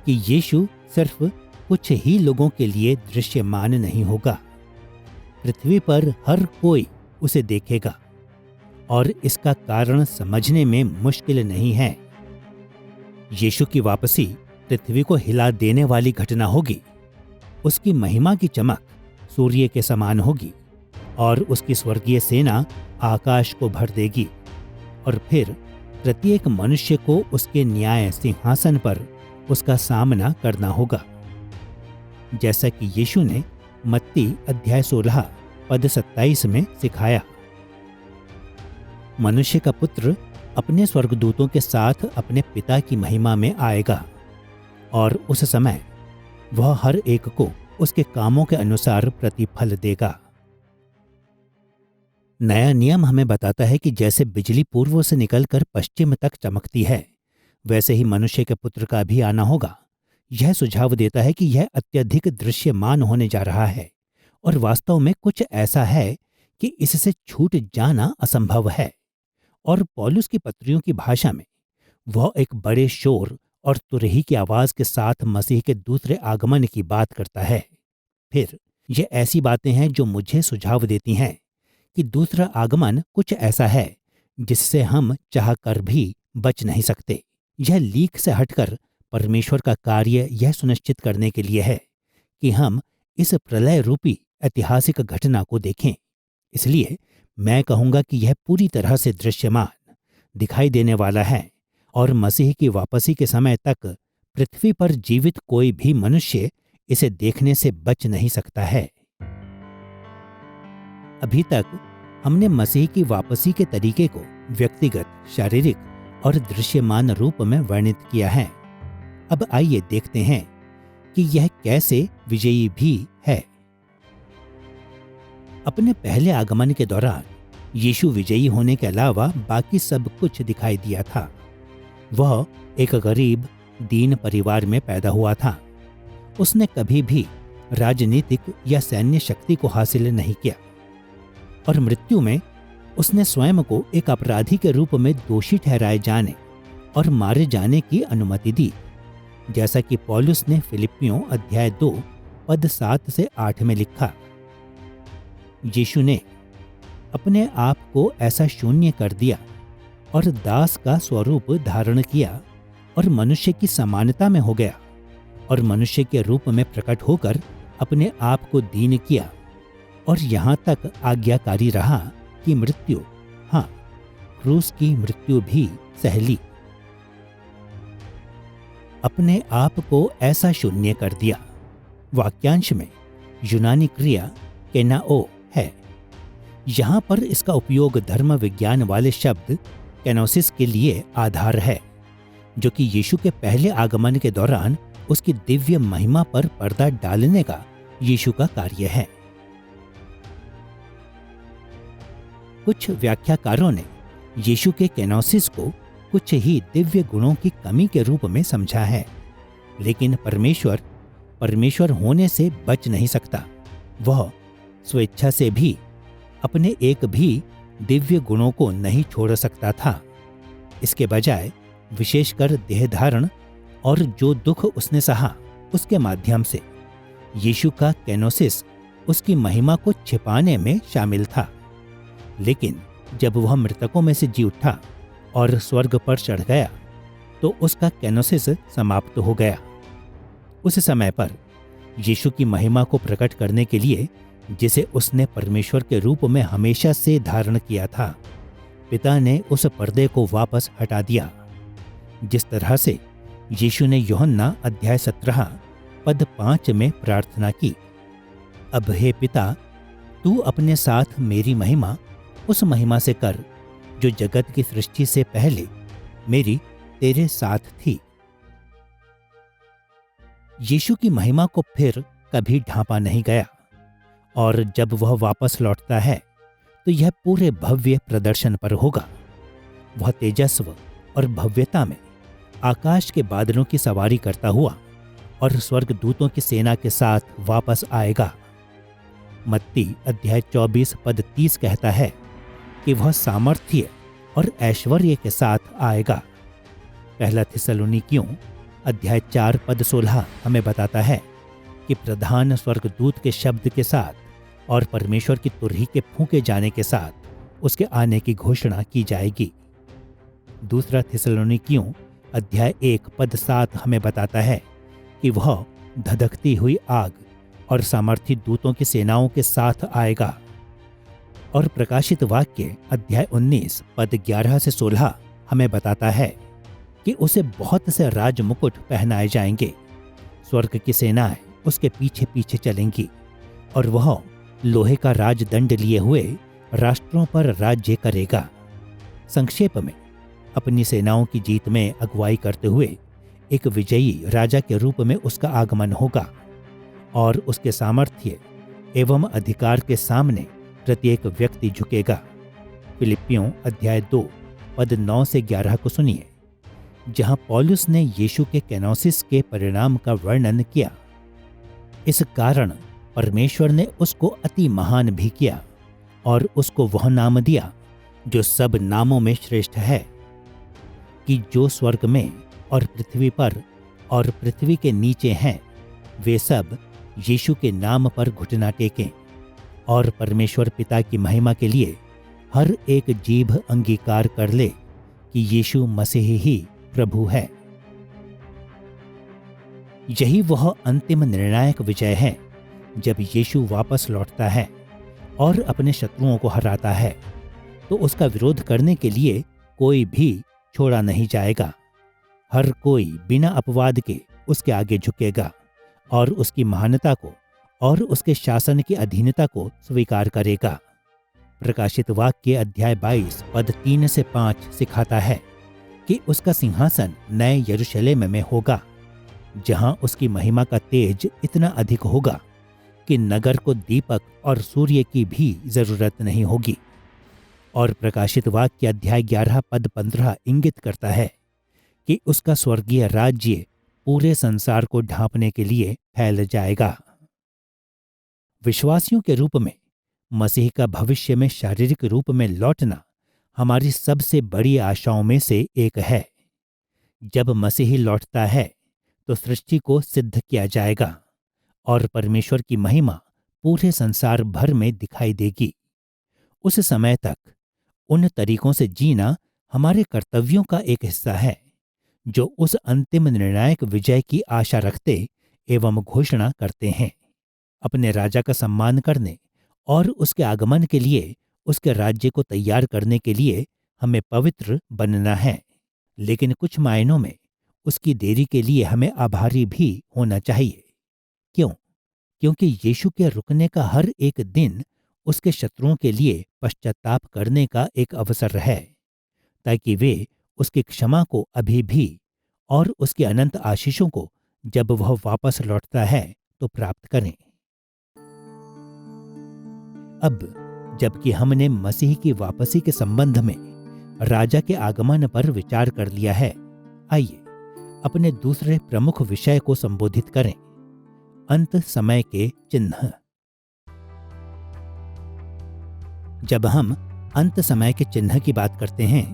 कि यीशु सिर्फ कुछ ही लोगों के लिए दृश्यमान नहीं होगा। पृथ्वी पर हर कोई उसे देखेगा, और इसका कारण समझने में मुश्किल नहीं है। यीशु की वापसी पृथ्वी को हिला देने वाली घटना होगी। उसकी महिमा की चमक सूर्य के समान होगी और उसकी स्वर्गीय सेना आकाश को भर देगी, और फिर प्रत्येक मनुष्य को उसके न्याय सिंहासन पर उसका सामना करना होगा, जैसा कि यीशु ने मत्ती अध्याय 16 पद 27 में सिखाया। मनुष्य का पुत्र अपने स्वर्गदूतों के साथ अपने पिता की महिमा में आएगा, और उस समय वह हर एक को उसके कामों के अनुसार प्रतिफल देगा। नया नियम हमें बताता है कि जैसे बिजली पूर्व से निकलकर पश्चिम तक चमकती है, वैसे ही मनुष्य के पुत्र का भी आना होगा। यह सुझाव देता है कि यह अत्यधिक दृश्यमान होने जा रहा है, और वास्तव में कुछ ऐसा है कि इससे छूट जाना असंभव है। और पौलुस की पत्रियों की भाषा में वह एक बड़े शोर और तुरही की आवाज के साथ मसीह के दूसरे आगमन की बात करता है। फिर ये ऐसी बातें हैं जो मुझे सुझाव देती हैं कि दूसरा आगमन कुछ ऐसा है जिससे हम चाहकर भी बच नहीं सकते। यह लीक से हटकर परमेश्वर का कार्य यह सुनिश्चित करने के लिए है कि हम इस प्रलय रूपी ऐतिहासिक घटना को देखें। इसलिए मैं कहूँगा कि यह पूरी तरह से दृश्यमान दिखाई देने वाला है, और मसीह की वापसी के समय तक पृथ्वी पर जीवित कोई भी मनुष्य इसे देखने से बच नहीं सकता है। अभी तक हमने मसीह की वापसी के तरीके को व्यक्तिगत, शारीरिक और दृश्यमान रूप में वर्णित किया है। अब आइए देखते हैं कि यह कैसे विजयी भी है। अपने पहले आगमन के दौरान यीशु विजयी होने के अलावा बाकी सब कुछ दिखाई दिया था। वह एक गरीब दीन परिवार में पैदा हुआ था। उसने कभी भी राजनीतिक या सैन्य शक्ति को हासिल नहीं किया और मृत्यु में उसने स्वयं को एक अपराधी के रूप में दोषी ठहराए जाने और मारे जाने की अनुमति दी, जैसा कि पौलुस ने फिलिपियों अध्याय 2 पद 7 से 8 में लिखा। यीशु ने अपने आप को ऐसा शून्य कर दिया और दास का स्वरूप धारण किया और मनुष्य की समानता में हो गया और मनुष्य के रूप में प्रकट होकर अपने आप को दीन किया और यहाँ तक आज्ञाकारी रहा कि मृत्यु, हाँ, क्रूस की मृत्यु भी सह ली। अपने आप को ऐसा शून्य कर दिया वाक्यांश में यूनानी क्रिया केनाओ है। यहाँ पर इसका उपयोग धर्म विज्ञान वाले शब्द केनोसिस के लिए आधार है, जो कि यीशु के पहले आगमन के दौरान उसकी दिव्य महिमा पर पर्दा डालने का यीशु का कार्य है। कुछ व्याख्याकारों ने यीशु के केनोसिस को कुछ ही दिव्य गुणों की कमी के रूप में समझा है, लेकिन परमेश्वर होने से बच नहीं सकता। वह स्वेच्छा से भी अपने एक भी दिव्य गुणों को नहीं छोड़ सकता था। इसके बजाय विशेषकर देह धारण और जो दुख उसने सहा उसके माध्यम से यीशु का केनोसिस उसकी महिमा को छिपाने में शामिल था। लेकिन जब वह मृतकों में से जी उठा और स्वर्ग पर चढ़ गया तो उसका केनोसिस समाप्त हो गया। उस समय पर यीशु की महिमा को प्रकट करने के लिए, जिसे उसने परमेश्वर के रूप में हमेशा से धारण किया था, पिता ने उस पर्दे को वापस हटा दिया। जिस तरह से यीशु ने यूहन्ना अध्याय 17 पद 5 में प्रार्थना की, अब हे पिता, तू अपने साथ मेरी महिमा उस महिमा से कर जो जगत की सृष्टि से पहले मेरी तेरे साथ थी। यीशु की महिमा को फिर कभी ढांपा नहीं गया और जब वह वापस लौटता है तो यह पूरे भव्य प्रदर्शन पर होगा। वह तेजस्व और भव्यता में आकाश के बादलों की सवारी करता हुआ और स्वर्गदूतों की सेना के साथ वापस आएगा। मत्ती अध्याय 24 पद 30 कहता है कि वह सामर्थ्य और ऐश्वर्य के साथ आएगा। पहला थिस्सलुनीकियों अध्याय 4 पद 16 हमें बताता है कि प्रधान स्वर्गदूत के शब्द के साथ और परमेश्वर की तुरही के फूंके जाने के साथ उसके आने की घोषणा की जाएगी। दूसरा थिस्सलुनीकियों अध्याय 1 पद 7 हमें बताता है कि वह धधकती हुई आग और सामर्थी दूतों की सेनाओं के साथ आएगा। और प्रकाशित वाक्य अध्याय 19 पद 11 से 16 हमें बताता है कि उसे बहुत से राज मुकुट पहनाए जाएंगे। स्वर्ग की सेनाएं उसके पीछे पीछे चलेंगी और वह लोहे का राजदंड लिए हुए राष्ट्रों पर राज्य करेगा। संक्षेप में, अपनी सेनाओं की जीत में अगुवाई करते हुए एक विजयी राजा के रूप में उसका आगमन होगा और उसके सामर्थ्य एवं अधिकार के सामने प्रत्येक व्यक्ति झुकेगा। फिलिपियों अध्याय 2 पद 9 से 11 को सुनिए, जहां पौलुस ने यीशु के केनोसिस के परिणाम का वर्णन किया। इस कारण परमेश्वर ने उसको अति महान भी किया और उसको वह नाम दिया जो सब नामों में श्रेष्ठ है, कि जो स्वर्ग में और पृथ्वी पर और पृथ्वी के नीचे हैं वे सब यीशु के नाम पर घुटना टेकें और परमेश्वर पिता की महिमा के लिए हर एक जीभ अंगीकार कर ले कि यीशु मसीह ही प्रभु है। यही वह अंतिम निर्णायक विजय है जब यीशु वापस लौटता है और अपने शत्रुओं को हराता है, तो उसका विरोध करने के लिए कोई भी छोड़ा नहीं जाएगा। हर कोई बिना अपवाद के उसके आगे झुकेगा और उसकी महानता को और उसके शासन की अधीनता को स्वीकार करेगा। प्रकाशित वाक्य अध्याय 22 पद 3 से 5 सिखाता है कि उसका सिंहासन नए यरूशलेम में होगा, जहां उसकी महिमा का तेज इतना अधिक होगा कि नगर को दीपक और सूर्य की भी जरूरत नहीं होगी। और प्रकाशित वाक्य अध्याय 11 पद 15 इंगित करता है कि उसका स्वर्गीय राज्य पूरे संसार को ढांपने के लिए फैल जाएगा। विश्वासियों के रूप में मसीह का भविष्य में शारीरिक रूप में लौटना हमारी सबसे बड़ी आशाओं में से एक है। जब मसीह लौटता है तो सृष्टि को सिद्ध किया जाएगा और परमेश्वर की महिमा पूरे संसार भर में दिखाई देगी। उस समय तक उन तरीकों से जीना हमारे कर्तव्यों का एक हिस्सा है जो उस अंतिम निर्णायक विजय की आशा रखते एवं घोषणा करते हैं। अपने राजा का सम्मान करने और उसके आगमन के लिए उसके राज्य को तैयार करने के लिए हमें पवित्र बनना है, लेकिन कुछ मायनों में उसकी देरी के लिए हमें आभारी भी होना चाहिए। क्यों? क्योंकि यीशु के रुकने का हर एक दिन उसके शत्रुओं के लिए पश्चाताप करने का एक अवसर है, ताकि वे उसकी क्षमा को अभी भी और उसके अनंत आशीषों को जब वह वापस लौटता है तो प्राप्त करें। अब जबकि हमने मसीह की वापसी के संबंध में राजा के आगमन पर विचार कर लिया है, आइए अपने दूसरे प्रमुख विषय को संबोधित करें, अंत समय के चिन्ह। जब हम अंत समय के चिन्ह की बात करते हैं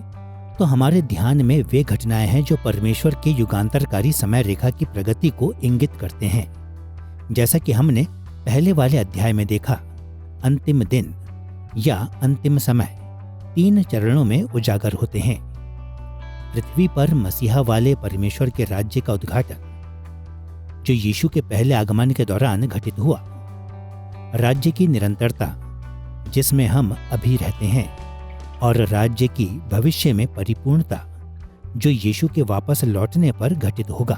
तो हमारे ध्यान में वे घटनाएं हैं जो परमेश्वर के युगांतरकारी समय रेखा की प्रगति को इंगित करते हैं। जैसा कि हमने पहले वाले अध्याय में देखा, अंतिम दिन या अंतिम समय 3 चरणों में उजागर होते हैं। पृथ्वी पर मसीहा वाले परमेश्वर के राज्य का उद्घाटन, जो यीशु के पहले आगमन के दौरान घटित हुआ। राज्य की निरंतरता, जिसमें हम अभी रहते हैं, और राज्य की भविष्य में परिपूर्णता, जो यीशु के वापस लौटने पर घटित होगा।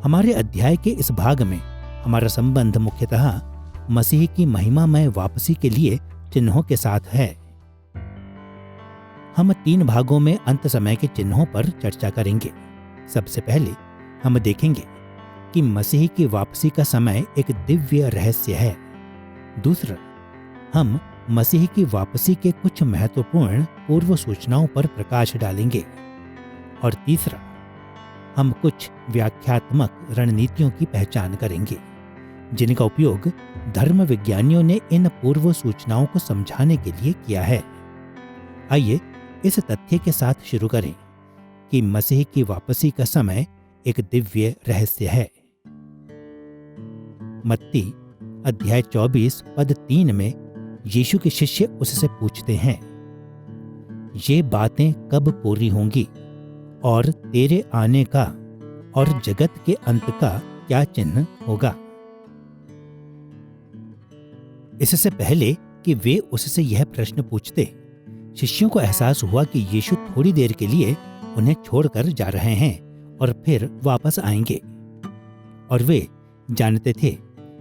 हमारे अध्याय के इस भाग में हमारा संबंध मुख्यतः मसीह की महिमामय वापसी के लिए चिन्हों के साथ है। हम 3 भागों में अंत समय के चिन्हों पर चर्चा करेंगे। सबसे पहले हम देखेंगे कि मसीह की वापसी का समय एक दिव्य रहस्य है। दूसरा, हम मसीह की वापसी के कुछ महत्वपूर्ण पूर्व सूचनाओं पर प्रकाश डालेंगे। और तीसरा, हम कुछ व्याख्यात्मक रणनीतियों की पहचान करेंगे जिनका उपयोग धर्म विज्ञानियों ने इन पूर्व सूचनाओं को समझाने के लिए किया है। आइए इस तथ्य के साथ शुरू करें कि मसीह की वापसी का समय एक दिव्य रहस्य है। मत्ती अध्याय 24 पद 3 में यीशु के शिष्य उससे पूछते हैं, ये बातें कब पूरी होंगी और तेरे आने का और जगत के अंत का क्या चिन्ह होगा? इससे पहले कि वे उससे यह प्रश्न पूछते, शिष्यों को एहसास हुआ कि यीशु थोड़ी देर के लिए उन्हें छोड़कर जा रहे हैं और फिर वापस आएंगे। और वे जानते थे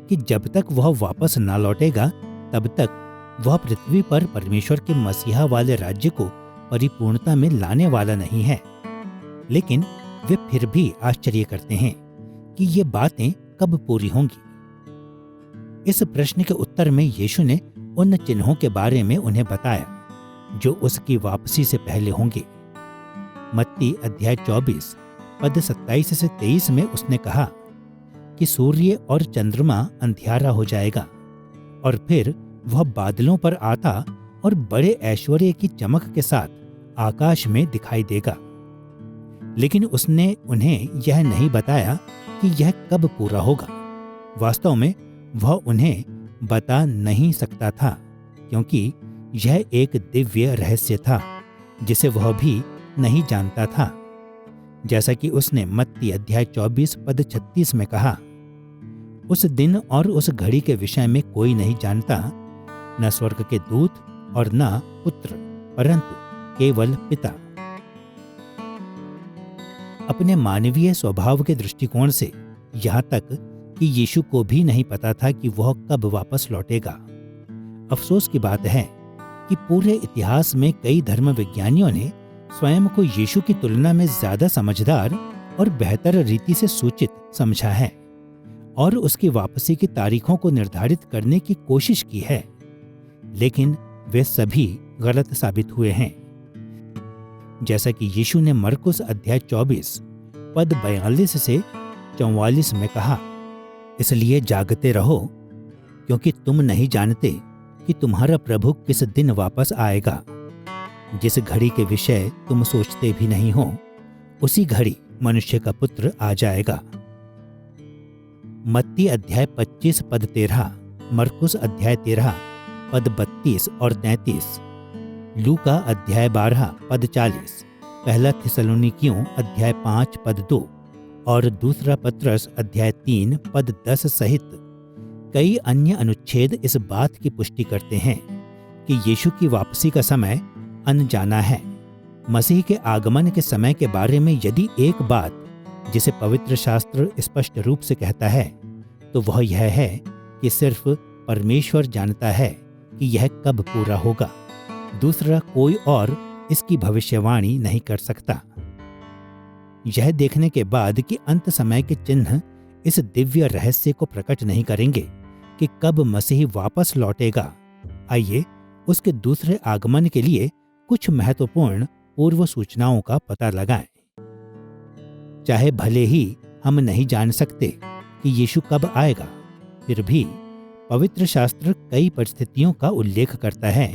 कि जब तक वह वापस ना लौटेगा तब तक वह पृथ्वी पर परमेश्वर के मसीहा वाले राज्य को परिपूर्णता में लाने वाला नहीं है। लेकिन वे फिर भी आश्चर्य करते हैं कि ये बातें कब पूरी होंगी। इस प्रश्न के उत्तर में यीशु ने उन चिन्हों के बारे में उन्हें बताया जो उसकी वापसी से पहले होंगे। मत्ती अध्याय 24 पद 27 से 23 में उसने कहा कि सूर्य और चंद्रमा अंधियारा हो जाएगा और फिर वह बादलों पर आता और बड़े ऐश्वर्य की चमक के साथ आकाश में दिखाई देगा। लेकिन उसने उन्हें यह नहीं बताया कि यह कब पूरा होगा। वास्तव में वह उन्हें बता नहीं सकता था, क्योंकि यह एक दिव्य रहस्य था जिसे वह भी नहीं जानता था। जैसा कि उसने मत्ती अध्याय 24 पद 36 में कहा, उस दिन और उस घड़ी के विषय में कोई नहीं जानता, न स्वर्ग के दूत और न पुत्र, परंतु केवल पिता। अपने मानवीय स्वभाव के दृष्टिकोण से यहाँ तक कि यीशु को भी नहीं पता था कि वह कब वापस लौटेगा। अफसोस की बात है कि पूरे इतिहास में कई धर्म विज्ञानियों ने स्वयं को यीशु की तुलना में ज्यादा समझदार और बेहतर रीति से सूचित समझा है और उसकी वापसी की तारीखों को निर्धारित करने की कोशिश की है, लेकिन वे सभी गलत साबित हुए हैं। जैसा कि यीशु ने मरकुस अध्याय 24 पद 42 से 44 में कहा, इसलिए जागते रहो, क्योंकि तुम नहीं जानते कि तुम्हारा प्रभु किस दिन वापस आएगा। जिस घड़ी के विषय तुम सोचते भी नहीं हो, उसी घड़ी मनुष्य का पुत्र आ जाएगा। मत्ती अध्याय 25 पद 13, मरकुस अध्याय 13 पद 32 और 33, लूका अध्याय 12 पद 40, पहला थिस्सलुनीकियों अध्याय 5 पद 2 और दूसरा पत्रस अध्याय 3 पद 10 सहित कई अन्य अनुच्छेद इस बात की पुष्टि करते हैं कि यीशु की वापसी का समय अनजाना है। मसीह के आगमन के समय के बारे में यदि एक बात जिसे पवित्र शास्त्र स्पष्ट रूप से कहता है, तो वह यह है कि सिर्फ परमेश्वर जानता है कि यह कब पूरा होगा। दूसरा कोई और इसकी भविष्यवाणी नहीं कर सकता। यह देखने के बाद कि अंत समय के चिन्ह इस दिव्य रहस्य को प्रकट नहीं करेंगे कि कब मसीह वापस लौटेगा, आइए उसके दूसरे आगमन के लिए कुछ महत्वपूर्ण पूर्व सूचनाओं का पता लगाएं। चाहे भले ही हम नहीं जान सकते कि यीशु कब आएगा, फिर भी पवित्र शास्त्र कई परिस्थितियों का उल्लेख करता है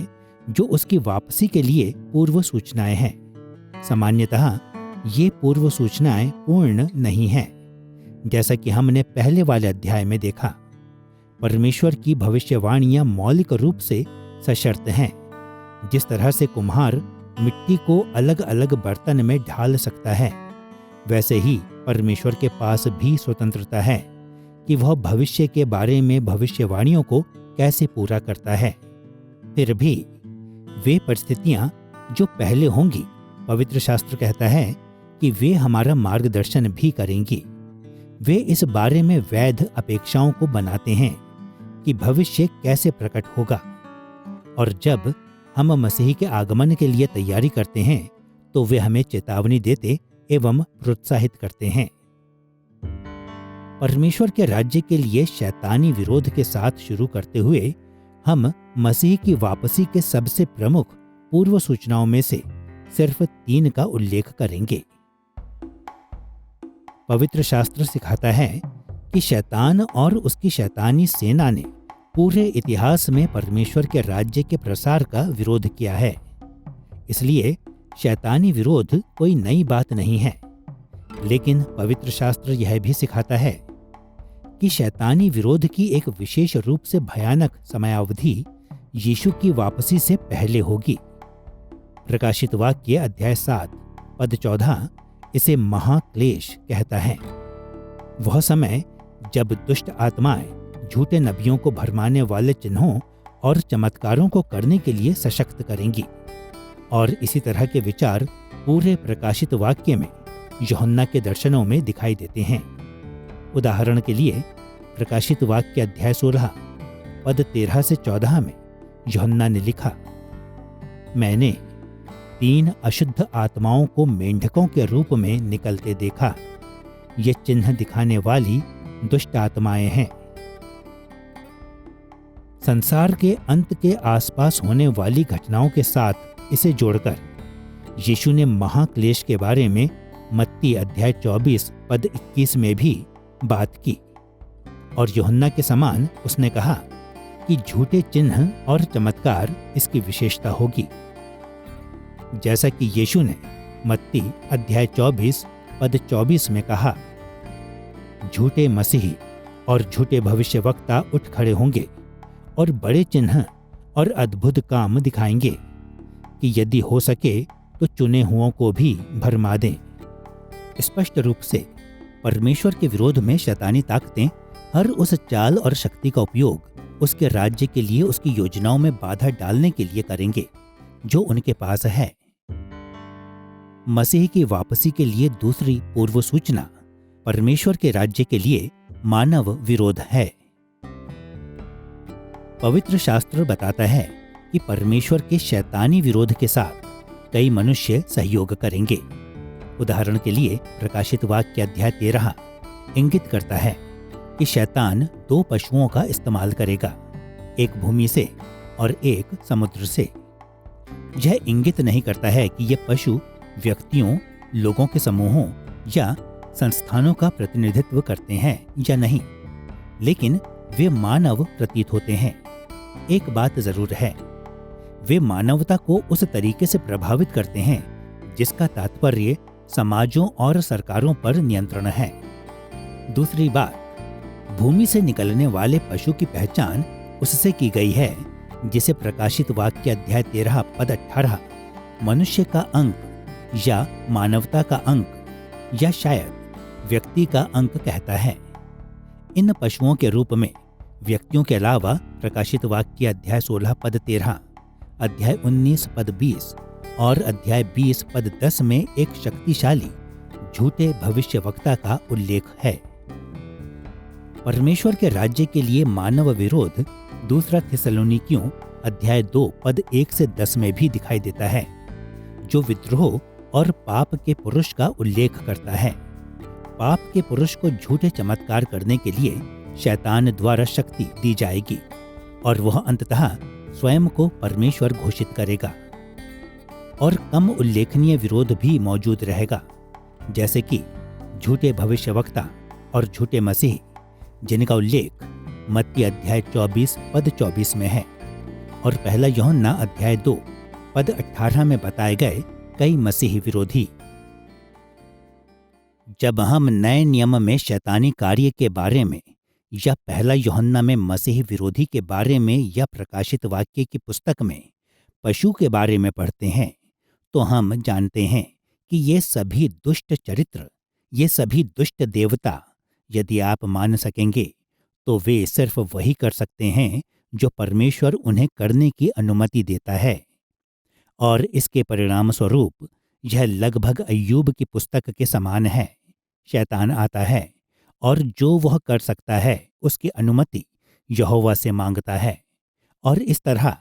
जो उसकी वापसी के लिए पूर्व सूचनाएं हैं। सामान्यतः ये पूर्व सूचनाएं पूर्ण नहीं हैं, जैसा कि हमने पहले वाले अध्याय में देखा। परमेश्वर की भविष्यवाणियां मौलिक रूप से सशर्त हैं। जिस तरह से कुम्हार मिट्टी को अलग अलग बर्तन में ढाल सकता है, वैसे ही परमेश्वर के पास भी स्वतंत्रता है कि वह भविष्य के बारे में भविष्यवाणियों को कैसे पूरा करता है। फिर भी वे परिस्थितियां जो पहले होंगी, पवित्र शास्त्र कहता है कि वे हमारा मार्गदर्शन भी करेंगी। वे इस बारे में वैध अपेक्षाओं को बनाते हैं कि भविष्य कैसे प्रकट होगा, और जब हम मसीह के आगमन के लिए तैयारी करते हैं तो वे हमें चेतावनी देते एवं प्रोत्साहित करते हैं। परमेश्वर के राज्य के लिए शैतानी विरोध के साथ शुरू करते हुए हम मसीह की वापसी के सबसे प्रमुख पूर्व सूचनाओं में से सिर्फ 3 का उल्लेख करेंगे। पवित्र शास्त्र सिखाता है कि शैतान और उसकी शैतानी सेना ने पूरे इतिहास में परमेश्वर के राज्य के प्रसार का विरोध किया है। इसलिए शैतानी विरोध कोई नई बात नहीं है, लेकिन पवित्र शास्त्र यह भी सिखाता है कि शैतानी विरोध की एक विशेष रूप से भयानक समयावधि यीशु की वापसी से पहले होगी। प्रकाशित वाक्य अध्याय 7 पद 14 इसे महाक्लेश कहता है। वह समय जब दुष्ट आत्माएं झूठे नबियों को भरमाने वाले चिन्हों और चमत्कारों को करने के लिए सशक्त करेंगी, और इसी तरह के विचार पूरे प्रकाशित वाक्य में यूहन्ना के दर्शनों में दिखाई देते हैं। उदाहरण के लिए प्रकाशित वाक्य अध्याय 16 पद 13 से 14 में यूहन्ना ने लिखा, मैंने 3 अशुद्ध आत्माओं को मेंढकों के रूप में निकलते देखा। ये चिन्ह दिखाने वाली दुष्ट आत्माएं हैं। संसार के अंत के आसपास होने वाली घटनाओं के साथ इसे जोड़कर यीशु ने महाक्लेश के बारे में मत्ती अध्याय 24 पद 21 में भी बात की, और यूहन्ना के समान उसने कहा कि झूठे चिन्ह और चमत्कार इसकी विशेषता होगी। जैसा कि यीशु ने मत्ती अध्याय 24 पद 24 में कहा, झूठे मसीही और झूठे भविष्यवक्ता उठ खड़े होंगे और बड़े चिन्ह और अद्भुत काम दिखाएंगे कि यदि हो सके तो चुने हुओं को भी भरमा दें। स्पष्ट रूप से परमेश्वर के विरोध में शैतानी ताकतें हर उस चाल और शक्ति का उपयोग उसके राज्य के लिए उसकी योजनाओं में बाधा डालने के लिए करेंगे जो उनके पास है। मसीह की वापसी के लिए दूसरी पूर्व सूचना परमेश्वर के राज्य के लिए मानव विरोध है। पवित्र शास्त्र बताता है कि परमेश्वर के शैतानी विरोध के साथ कई मनुष्य सहयोग करेंगे। उदाहरण के लिए प्रकाशित वाक्य अध्याय 13 इंगित करता है कि शैतान 2 पशुओं का इस्तेमाल करेगा, एक भूमि से और एक समुद्र से। यह इंगित नहीं करता है कि ये पशु व्यक्तियों, लोगों के समूहों या संस्थानों का प्रतिनिधित्व करते हैं या नहीं, लेकिन वे मानव प्रतीत होते हैं। एक बात जरूर है, वे मानवता को उस तरीके से प्रभावित करते हैं जिसका तात्पर्य समाजों और सरकारों पर नियंत्रण है। दूसरी बात, भूमि से निकलने वाले पशु की पहचान उससे की गई है जिसे प्रकाशित वाक्य अध्याय 13 पद 18 मनुष्य का अंक या मानवता का अंक या शायद व्यक्ति का अंक कहता है। इन पशुओं के रूप में व्यक्तियों के अलावा प्रकाशित वाक्य अध्याय 16 पद 13, अध्याय 19 पद 20 और अध्याय 20 पद 10 में एक शक्तिशाली झूठे भविष्यवक्ता का उल्लेख है। परमेश्वर के राज्य के लिए मानव विरोध दूसरा थिस्सलुनीकियों अध्याय 2 पद 1 से 10 में भी दिखाई देता है, जो विद्रोह और पाप के पुरुष का उल्लेख करता है। पाप के पुरुष को झूठे चमत्कार करने के लिए शैतान द्वारा शक्ति दी जाएगी और वह अंततः स्वयं को परमेश्वर घोषित करेगा। और कम उल्लेखनीय विरोध भी मौजूद रहेगा, जैसे कि झूठे भविष्यवक्ता और झूठे मसीह, जिनका उल्लेख मत्ती अध्याय 24 पद 24 में है और पहला यूहन्ना अध्याय 2 पद 18 में बताए गए कई मसीही विरोधी। जब हम नए नियम में शैतानी कार्य के बारे में या पहला यूहन्ना में मसीही विरोधी के बारे में या प्रकाशित वाक्य की पुस्तक में पशु के बारे में पढ़ते हैं, तो हम जानते हैं कि ये सभी दुष्ट चरित्र, ये सभी दुष्ट देवता, यदि आप मान सकेंगे तो वे सिर्फ वही कर सकते हैं जो परमेश्वर उन्हें करने की अनुमति देता है। और इसके परिणाम स्वरूप यह लगभग अय्यूब की पुस्तक के समान है। शैतान आता है और जो वह कर सकता है उसकी अनुमति यहोवा से मांगता है। और इस तरह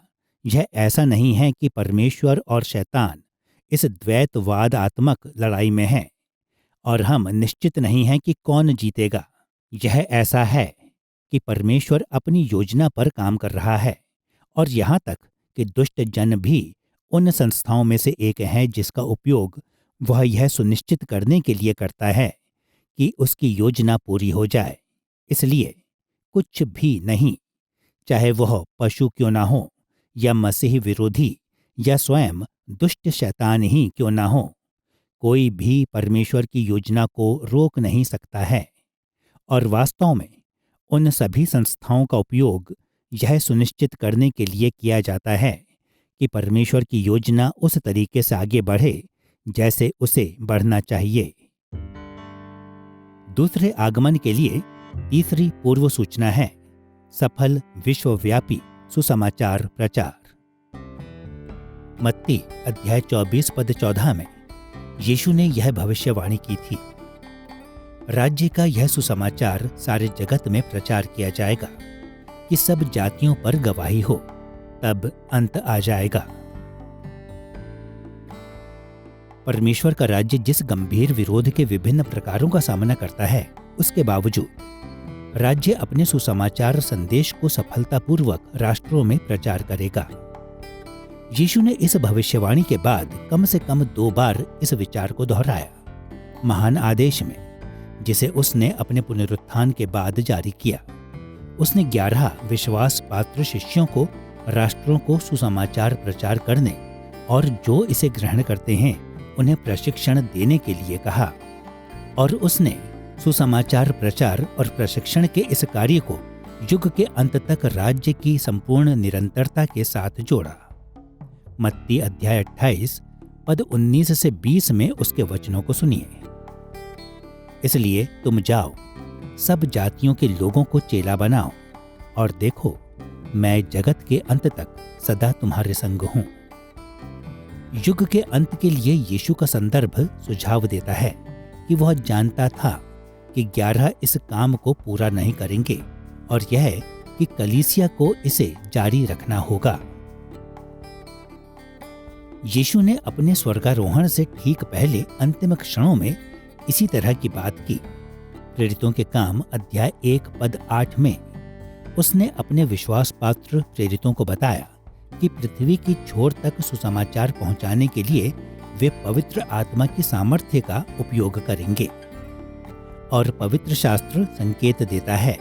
यह ऐसा नहीं है कि परमेश्वर और शैतान इस द्वैतवादात्मक लड़ाई में हैं और हम निश्चित नहीं हैं कि कौन जीतेगा। यह ऐसा है कि परमेश्वर अपनी योजना पर काम कर रहा है और यहाँ तक कि दुष्ट जन भी उन संस्थाओं में से एक है जिसका उपयोग वह यह सुनिश्चित करने के लिए करता है कि उसकी योजना पूरी हो जाए। इसलिए कुछ भी नहीं, चाहे वह पशु क्यों ना हो या मसीही विरोधी या स्वयं दुष्ट शैतान ही क्यों ना हो, कोई भी परमेश्वर की योजना को रोक नहीं सकता है। और वास्तव में उन सभी संस्थाओं का उपयोग यह सुनिश्चित करने के लिए किया जाता है कि परमेश्वर की योजना उस तरीके से आगे बढ़े जैसे उसे बढ़ना चाहिए। दूसरे आगमन के लिए तीसरी पूर्व सूचना है सफल विश्वव्यापी सुसमाचार प्रचार। मत्ती अध्याय 24 पद 14 में यीशु ने यह भविष्यवाणी की थी, राज्य का यह सुसमाचार सारे जगत में प्रचार किया जाएगा कि सब जातियों पर गवाही हो, तब अंत आ जाएगा। परमेश्वर का राज्य जिस गंभीर विरोध के विभिन्न प्रकारों का सामना करता है, उसके बावजूद राज्य अपने सुसमाचार संदेश को सफलतापूर्वक राष्ट्रों में प्रचार करेगा। यीशु ने इस भविष्यवाणी के बाद कम से कम 2 बार इस विचार को दोहराया। महान आदेश में, जिसे उसने अपने पुनरुत्थान के बाद जारी किया, उसने 11 विश्वास पात्र शिष्यों को राष्ट्रों को सुसमाचार प्रचार करने और जो इसे ग्रहण करते हैं उन्हें प्रशिक्षण देने के लिए कहा। और उसने सुसमाचार प्रचार और प्रशिक्षण के इस कार्य को युग के अंत तक राज्य की संपूर्ण निरंतरता के साथ जोड़ा। मत्ती अध्याय 28 पद 19 से 20 में उसके वचनों को सुनिए। इसलिए तुम जाओ, सब जातियों के लोगों को चेला बनाओ, और देखो मैं जगत के अंत तक सदा तुम्हारे संग हूं। युग के अंत के लिए यीशु का संदर्भ सुझाव देता है कि वह जानता था कि 11 इस काम को पूरा नहीं करेंगे और यह कि कलीसिया को इसे जारी रखना होगा। यीशु ने अपने स्वर्गारोहण से ठीक पहले अंतिम क्षणों में इसी तरह की बात की। प्रेरितों के काम अध्याय 1 पद 8 में उसने अपने विश्वास पात्र प्रेरितों को बताया कि पृथ्वी की छोर तक सुसमाचार पहुंचाने के लिए वे पवित्र आत्मा की सामर्थ्य का उपयोग करेंगे। और पवित्र शास्त्र संकेत देता है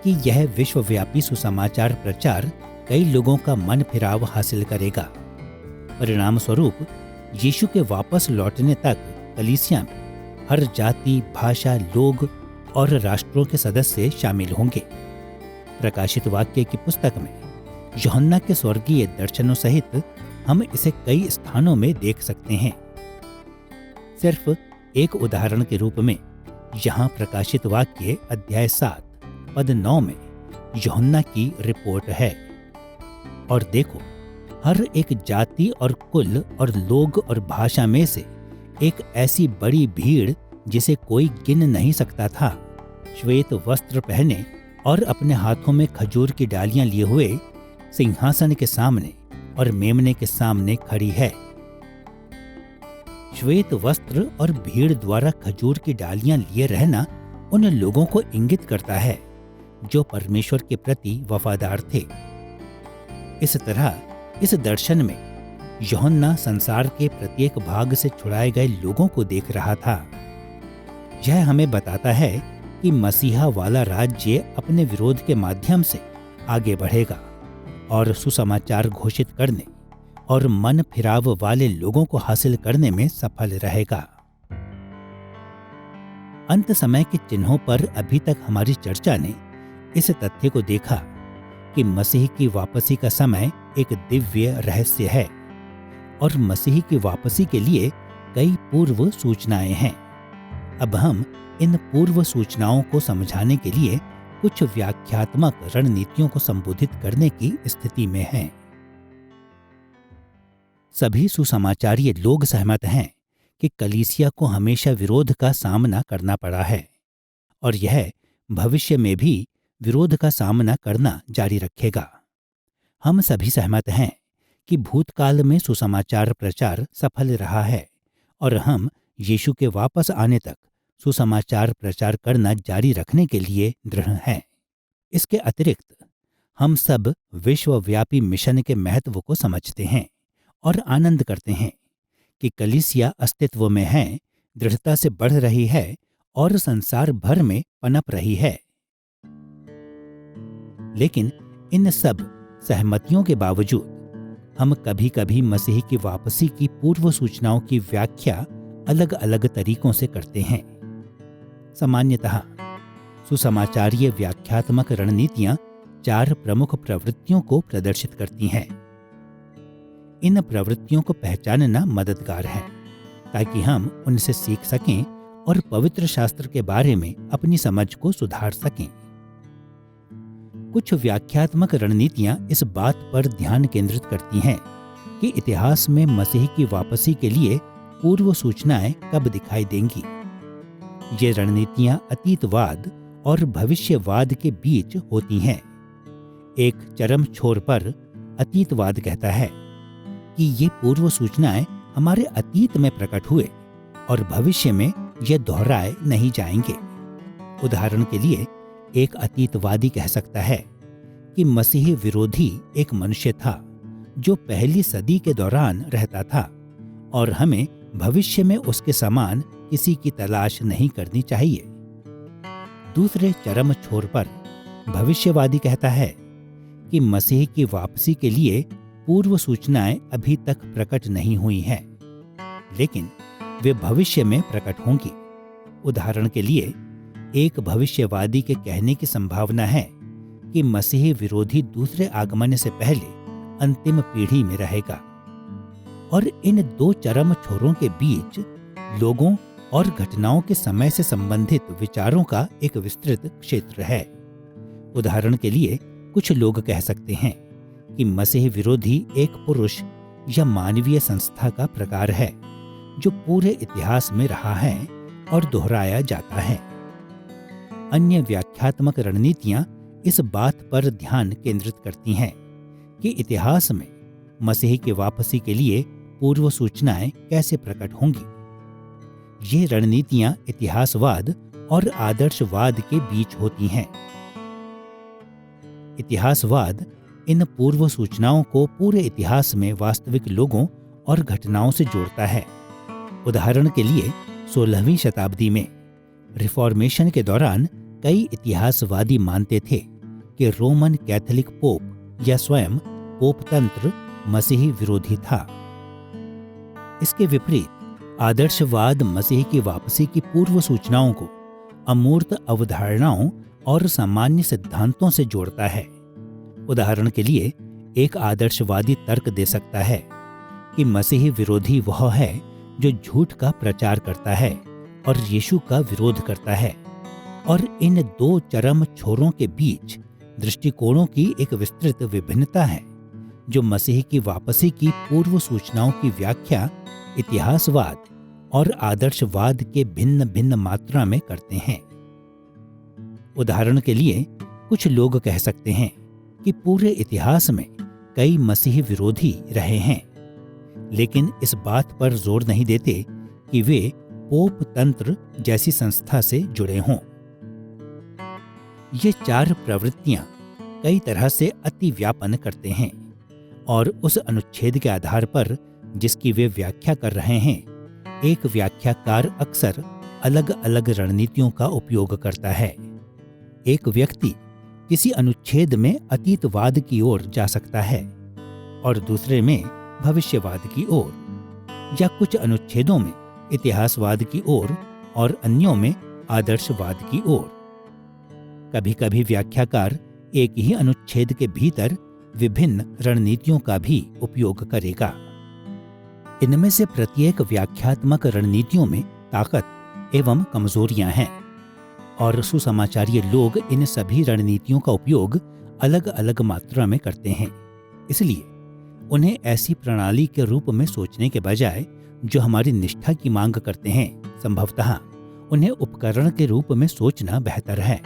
कि यह विश्वव्यापी सुसमाचार प्रचार कई लोगों का मन फिराव हासिल करेगा। परिणाम स्वरूप यीशु के वापस लौटने तक कलीसिया में हर जाति, भाषा, लोग और राष्ट्रों के सदस्य शामिल होंगे। प्रकाशित वाक्य की पुस्तक में यूहन्ना के स्वर्गीय दर्शनों सहित हम इसे कई स्थानों में देख सकते हैं। सिर्फ एक उदाहरण के रूप में यहाँ प्रकाशित वाक्य अध्याय 7 पद 9 में यूहन्ना की रिपोर्ट है। और देखो, हर एक जाति और कुल और लोग और भाषा में से एक ऐसी बड़ी भीड़ जिसे कोई गिन नहीं सकता था, श्वेत वस्त्र पहने और अपने हाथों में खजूर की डालियां लिए हुए सिंहासन के सामने और मेमने के सामने खड़ी है। श्वेत वस्त्र और भीड़ द्वारा खजूर की डालियां लिए रहना उन लोगों को इंगित करता है जो परमेश्वर के प्रति वफादार थे। इस तरह इस दर्शन में यूहन्ना संसार के प्रत्येक भाग से छुड़ाए गए लोगों को देख रहा था। यह हमें बताता है कि मसीहा वाला राज्य अपने विरोध के माध्यम से आगे बढ़ेगा और सुसमाचार घोषित करने और मन फिराव वाले लोगों को हासिल करने में सफल रहेगा। अंत समय के चिन्हों पर अभी तक हमारी चर्चा ने इस तथ्य को देखा कि मसीह की वापसी का समय एक दिव्य रहस्य है और मसीह की वापसी के लिए कई पूर्व सूचनाएं हैं। अब हम इन पूर्व सूचनाओं को समझाने के लिए कुछ व्याख्यात्मक रणनीतियों को संबोधित करने की स्थिति में हैं। सभी सुसमाचारी लोग सहमत हैं कि कलीसिया को हमेशा विरोध का सामना करना पड़ा है और यह भविष्य में भी विरोध का सामना करना जारी रखेगा। हम सभी सहमत हैं कि भूतकाल में सुसमाचार प्रचार सफल रहा है और हम यीशु के वापस आने तक सुसमाचार प्रचार करना जारी रखने के लिए दृढ़ हैं। इसके अतिरिक्त हम सब विश्वव्यापी मिशन के महत्व को समझते हैं और आनंद करते हैं कि कलीसिया अस्तित्व में है, दृढ़ता से बढ़ रही है और संसार भर में पनप रही है। लेकिन इन सब सहमतियों के बावजूद हम कभी-कभी मसीह की वापसी की पूर्व सूचनाओं की व्याख्या अलग अलग तरीकों से करते हैं। सामान्यतः सुसमाचारीय व्याख्यात्मक रणनीतियां 4 प्रमुख प्रवृत्तियों को प्रदर्शित करती हैं। इन प्रवृत्तियों को पहचानना मददगार है ताकि हम उनसे सीख सकें और पवित्र शास्त्र के बारे में अपनी समझ को सुधार सकें। कुछ व्याख्यात्मक रणनीतियां इस बात पर ध्यान केंद्रित करती हैं कि इतिहास में मसीह की वापसी के लिए पूर्व सूचनाएं कब दिखाई देंगी। ये रणनीतियां अतीतवाद और भविष्यवाद के बीच होती हैं। एक चरम छोर पर अतीतवाद कहता है कि ये पूर्व सूचनाएं हमारे अतीत में प्रकट हुए और भविष्य में ये दोहराए नहीं जाएंगे। उदाहरण के लिए एक अतीतवादी कह सकता है कि मसीह विरोधी एक मनुष्य था जो पहली सदी के दौरान रहता था और हमें भविष्य में उसके समान किसी की तलाश नहीं करनी चाहिए। दूसरे चरम छोर पर भविष्यवादी कहता है कि मसीह की वापसी के लिए पूर्व सूचनाएं अभी तक प्रकट नहीं हुई हैं, लेकिन वे भविष्य में प्रकट होंगी। उदाहरण के लिए एक भविष्यवादी के कहने की संभावना है कि मसीह विरोधी दूसरे आगमन से पहले अंतिम पीढ़ी में रहेगा। और इन 2 चरम छोरों के बीच लोगों और घटनाओं के समय से संबंधित विचारों का एक विस्तृत क्षेत्र है। उदाहरण के लिए कुछ लोग कह सकते हैं कि मसीह विरोधी एक पुरुष या मानवीय संस्था का प्रकार है जो पूरे इतिहास में रहा है और दोहराया जाता है। अन्य व्याख्यात्मक रणनीतियां इस बात पर ध्यान केंद्रित करती हैं कि इतिहास में मसीह की वापसी के लिए पूर्व सूचनाएं कैसे प्रकट होंगी। ये रणनीतियां इतिहासवाद और आदर्शवाद के बीच होती हैं। इतिहासवाद इन पूर्व सूचनाओं को पूरे इतिहास में वास्तविक लोगों और घटनाओं से जोड़ता है। उदाहरण के लिए 16वीं शताब्दी में रिफॉर्मेशन के दौरान कई इतिहासवादी मानते थे कि रोमन कैथोलिक पोप या स्वयं पोप तंत्र मसीही विरोधी था। इसके विपरीत आदर्शवाद मसीह की वापसी की पूर्व सूचनाओं को अमूर्त अवधारणाओं और सामान्य सिद्धांतों से जोड़ता है। उदाहरण के लिए एक आदर्शवादी तर्क दे सकता है कि मसीही विरोधी वह है जो झूठ का प्रचार करता है और यीशु का विरोध करता है, और इन दो चरम छोरों के बीच दृष्टिकोणों की एक विस्तृत विभिन्नता है जो मसीह की वापसी की पूर्व सूचनाओं की व्याख्या इतिहासवाद और आदर्शवाद के भिन्न भिन्न मात्रा में करते हैं। उदाहरण के लिए कुछ लोग कह सकते हैं कि पूरे इतिहास में कई मसीही विरोधी रहे हैं, लेकिन इस बात पर जोर नहीं देते कि वे पोप तंत्र जैसी संस्था से जुड़े हों। ये चार प्रवृत्तियां कई तरह से अति व्यापन करते हैं और उस अनुच्छेद के आधार पर जिसकी वे व्याख्या कर रहे हैं, एक व्याख्याकार अक्सर अलग अलग रणनीतियों का उपयोग करता है। एक व्यक्ति किसी अनुच्छेद में अतीतवाद की ओर जा सकता है और दूसरे में भविष्यवाद की ओर, या कुछ अनुच्छेदों में इतिहासवाद की ओर और अन्यों में आदर्शवाद की ओर। कभी कभी व्याख्याकार एक ही अनुच्छेद के भीतर विभिन्न रणनीतियों का भी उपयोग करेगा। इनमें से प्रत्येक व्याख्यात्मक रणनीतियों में ताकत एवं कमजोरियां हैं और सुसमाचारी लोग इन सभी रणनीतियों का उपयोग अलग अलग मात्रा में करते हैं। इसलिए उन्हें ऐसी प्रणाली के रूप में सोचने के बजाय जो हमारी निष्ठा की मांग करते हैं, संभवतः उन्हें उपकरण के रूप में सोचना बेहतर है,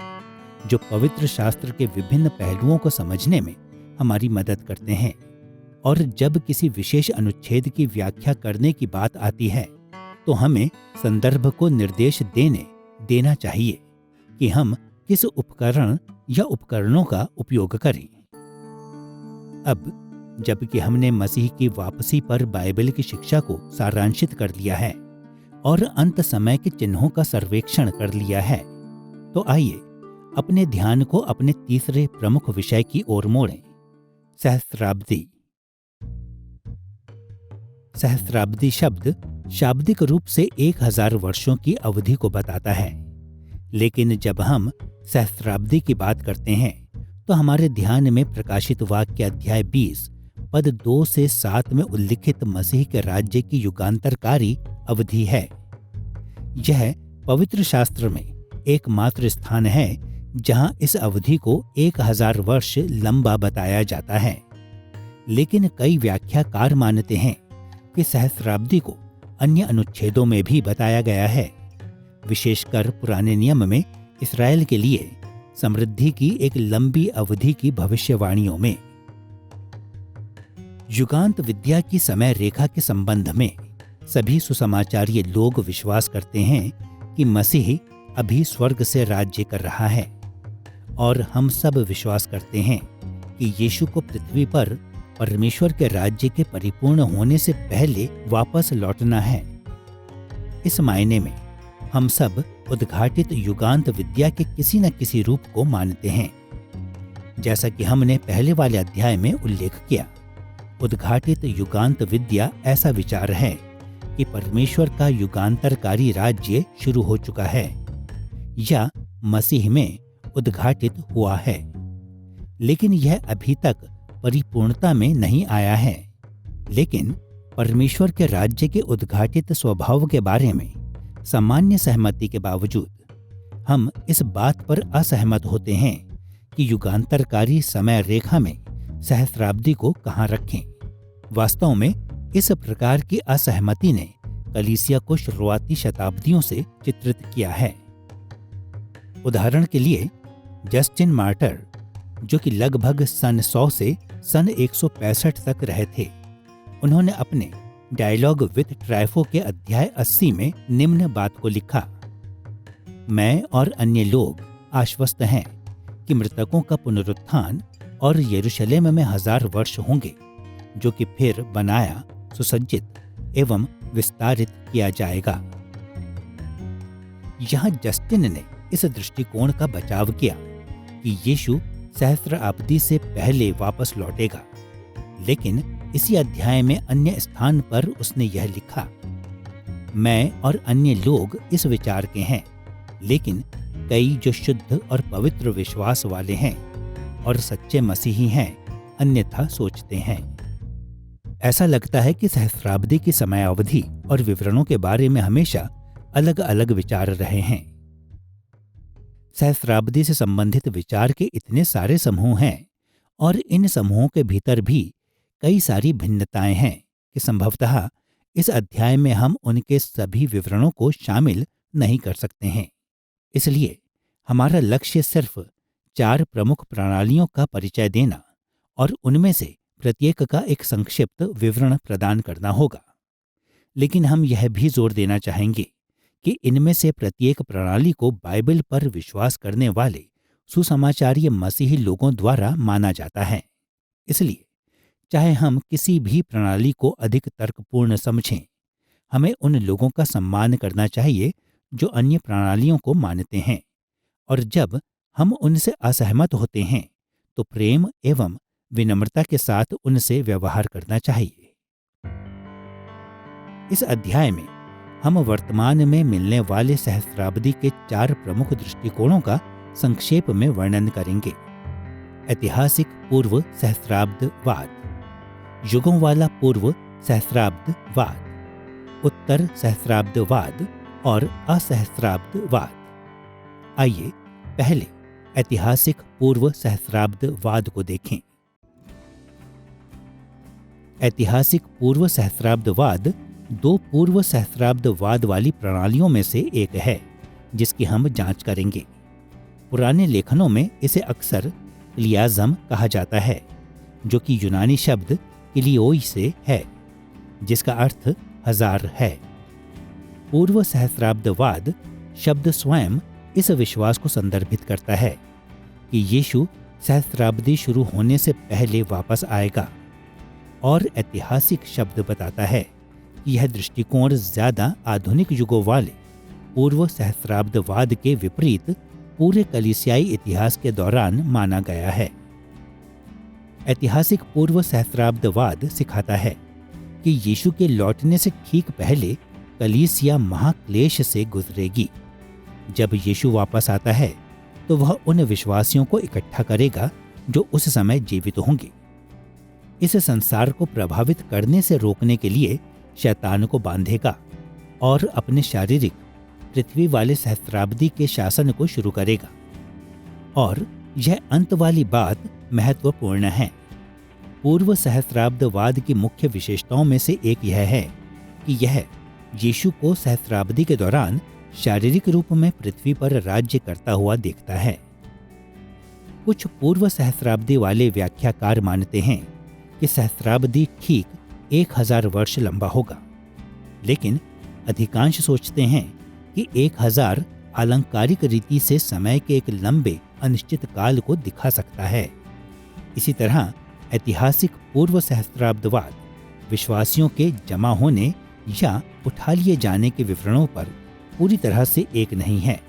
जो पवित्र शास्त्र के विभिन्न पहलुओं को समझने में हमारी मदद करते हैं। और जब किसी विशेष अनुच्छेद की व्याख्या करने की बात आती है तो हमें संदर्भ को निर्देश देना चाहिए कि हम किस उपकरण या उपकरणों का उपयोग करें। अब जबकि हमने मसीह की वापसी पर बाइबल की शिक्षा को सारांशित कर लिया है और अंत समय के चिन्हों का सर्वेक्षण कर लिया है, तो आइए अपने ध्यान को अपने तीसरे प्रमुख विषय की ओर मोड़ें, सहस्राब्दी। सहस्राब्दी शब्द शाब्दिक रूप से 1000 वर्षों की अवधि को बताता है, लेकिन जब हम सहस्राब्दी की बात करते हैं तो हमारे ध्यान में प्रकाशित वाक्य अध्याय 20 पद 2 से 7 में उल्लिखित मसीह के राज्य की युगांतरकारी अवधि है। यह पवित्र शास्त्र में एकमात्र स्थान है जहां इस अवधि को 1000 वर्ष लंबा बताया जाता है, लेकिन कई व्याख्याकार मानते हैं कि सहस्राब्दी को अन्य अनुच्छेदों में भी बताया गया है, विशेषकर पुराने नियम में इस्राएल के लिए समृद्धि की एक लंबी अवधि की भविष्यवाणियों में। युगांत विद्या की समय रेखा के संबंध में सभी सुसमाचारी लोग विश्वास करते हैं कि मसीह अभी स्वर्ग से राज्य कर रहा है, और हम सब विश्वास करते हैं कि यीशु को पृथ्वी पर परमेश्वर के राज्य के परिपूर्ण होने से पहले वापस लौटना है। इस मायने में हम सब उद्घाटित युगांत विद्या के किसी न किसी रूप को मानते हैं। जैसा कि हमने पहले वाले अध्याय में उल्लेख किया, उद्घाटित युगांत विद्या ऐसा विचार है कि परमेश्वर का युगांतरकारी राज्य शुरू हो चुका है या मसीह में उद्घाटित हुआ है, लेकिन यह अभी तक परिपूर्णता में नहीं आया है। लेकिन परमेश्वर के राज्य के उद्घाटित स्वभाव के बारे में सामान्य सहमति के बावजूद हम इस बात पर असहमत होते हैं कि युगांतरकारी समय रेखा में सहस्राब्दी को कहाँ रखें। वास्तव में इस प्रकार की असहमति ने कलीसिया को शुरुआती शताब्दियों से चित्रित किया है। उदाहरण के लिए जस्टिन मार्टर, जो कि लगभग सन 100 से सन 165 तक रहे थे, उन्होंने अपने डायलॉग विद ट्राइफो के अध्याय 80 में निम्न बात को लिखा। मैं और अन्य लोग आश्वस्त हैं कि मृतकों का पुनरुत्थान और यरूशलेम में 1000 वर्ष होंगे, जो कि फिर बनाया, सुसज्जित एवं विस्तारित किया जाएगा। यहाँ जस्टिन ने इस दृष्टिकोण का बचाव किया कि यीशु सहस्त्राब्दी से पहले वापस लौटेगा, लेकिन इसी अध्याय में अन्य स्थान पर उसने यह लिखा, मैं और अन्य लोग इस विचार के हैं, लेकिन कई जो शुद्ध और पवित्र विश्वास वाले हैं और सच्चे मसीही हैं अन्यथा सोचते हैं। ऐसा लगता है कि सहस्राब्दी की समयावधि और विवरणों के बारे में हमेशा अलग अलग विचार रहे हैं। सहस्राब्दी से संबंधित विचार के इतने सारे समूह हैं और इन समूहों के भीतर भी कई सारी भिन्नताएं हैं कि संभवतः इस अध्याय में हम उनके सभी विवरणों को शामिल नहीं कर सकते हैं। इसलिए हमारा लक्ष्य सिर्फ 4 प्रमुख प्रणालियों का परिचय देना और उनमें से प्रत्येक का एक संक्षिप्त विवरण प्रदान करना होगा। लेकिन हम यह भी जोर देना चाहेंगे कि इनमें से प्रत्येक प्रणाली को बाइबल पर विश्वास करने वाले सुसमाचारी मसीही लोगों द्वारा माना जाता है। इसलिए चाहे हम किसी भी प्रणाली को अधिक तर्कपूर्ण समझें, हमें उन लोगों का सम्मान करना चाहिए जो अन्य प्रणालियों को मानते हैं, और जब हम उनसे असहमत होते हैं तो प्रेम एवं विनम्रता के साथ उनसे व्यवहार करना चाहिए। इस अध्याय में हम वर्तमान में मिलने वाले सहस्राब्दी के 4 प्रमुख दृष्टिकोणों का संक्षेप में वर्णन करेंगे। ऐतिहासिक पूर्व सहस्राब्दवाद, युगों वाला पूर्व सहस्राब्दवाद, उत्तर सहस्राब्दवाद और असहस्राब्दवाद। आइए पहले ऐतिहासिक पूर्व सहस्राब्दवाद को देखें। ऐतिहासिक पूर्व सहस्राब्दवाद 2 पूर्व सहस्राब्दवाद वाली प्रणालियों में से एक है, जिसकी हम जांच करेंगे। पुराने लेखनों में इसे अक्सर क्लियाज़म कहा जाता है, जो कि यूनानी शब्द किलियोई से है, जिसका अर्थ 1000 है। पूर्व सहस्राब्दवाद शब्द स्वयं इस विश्वास को संदर्भित करता है कि यीशु सहस्राब्दी शुरू होने से पहले वापस आएगा, और ऐतिहासिक शब्द बताता है कि यह दृष्टिकोण ज्यादा आधुनिक युगों वाले पूर्व सहस्राब्दवाद के विपरीत पूरे कलीसियाई इतिहास के दौरान माना गया है। ऐतिहासिक पूर्व सहस्राब्दवाद सिखाता है कि यीशु के लौटने से ठीक पहले कलीसिया महाक्लेश से गुजरेगी। जब यीशु वापस आता है तो वह उन विश्वासियों को इकट्ठा करेगा जो उस समय जीवित होंगे। इस संसार को प्रभावित करने से रोकने के लिए शैतान को बांधेगा और अपने शारीरिक पृथ्वी वाले सहस्राब्दी के शासन को शुरू करेगा। और यह अंत वाली बात महत्वपूर्ण है। पूर्व सहस्राब्दवाद की मुख्य विशेषताओं में से एक यह है कि यह यीशु को सहस्राब्दी के दौरान शारीरिक रूप में पृथ्वी पर राज्य करता हुआ देखता है। कुछ पूर्व सहस्राब्दी वाले व्याख्याकार मानते हैं कि सहस्राब्दी ठीक 1000 वर्ष लंबा होगा, लेकिन अधिकांश सोचते हैं कि 1000 अलंकारिक रीति से समय के एक लंबे अनिश्चित काल को दिखा सकता है। इसी तरह ऐतिहासिक पूर्व सहस्राब्दवाद विश्वासियों के जमा होने या उठा लिए जाने के विवरणों पर पूरी तरह से एक नहीं है।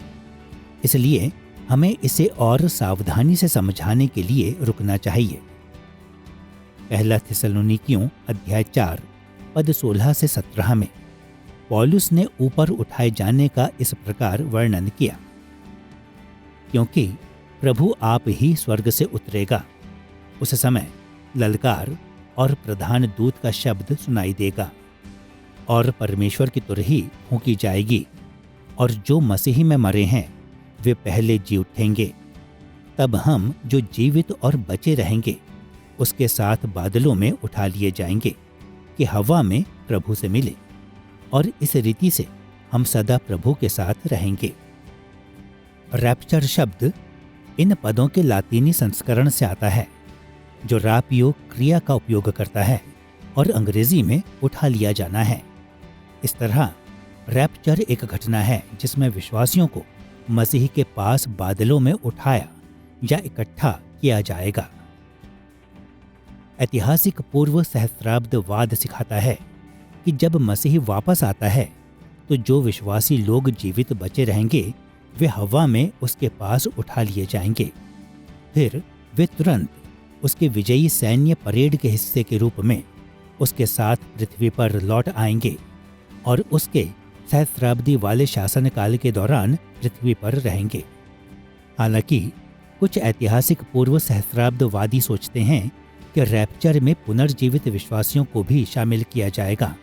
इसलिए हमें इसे और सावधानी से समझाने के लिए रुकना चाहिए। पहला थिस्सलुनीकियों अध्याय 4 पद 16 से 17 में पौलुस ने ऊपर उठाए जाने का इस प्रकार वर्णन किया, क्योंकि प्रभु आप ही स्वर्ग से उतरेगा, उस समय ललकार और प्रधान दूत का शब्द सुनाई देगा और परमेश्वर की तुरही फूंकी जाएगी, और जो मसीह में मरे हैं वे पहले जी उठेंगे। तब हम जो जीवित और बचे रहेंगे उसके साथ बादलों में उठा लिए जाएंगे कि हवा में प्रभु से मिले, और इस रीति से हम सदा प्रभु के साथ रहेंगे। रैप्चर शब्द इन पदों के लातीनी संस्करण से आता है, जो रापियो क्रिया का उपयोग करता है और अंग्रेजी में उठा लिया जाना है। इस तरह रैप्चर एक घटना है जिसमें विश्वासियों को मसीह के पास बादलों में उठाया या इकट्ठा किया जाएगा। ऐतिहासिक पूर्व सहस्राब्दवाद सिखाता है कि जब मसीह वापस आता है तो जो विश्वासी लोग जीवित बचे रहेंगे वे हवा में उसके पास उठा लिए जाएंगे। फिर वे तुरंत उसके विजयी सैन्य परेड के हिस्से के रूप में उसके साथ पृथ्वी पर लौट आएंगे और उसके सहस्राब्दी वाले शासनकाल के दौरान पृथ्वी पर रहेंगे। हालांकि कुछ ऐतिहासिक पूर्व सहस्राब्दवादी सोचते हैं कि रैप्चर में पुनर्जीवित विश्वासियों को भी शामिल किया जाएगा,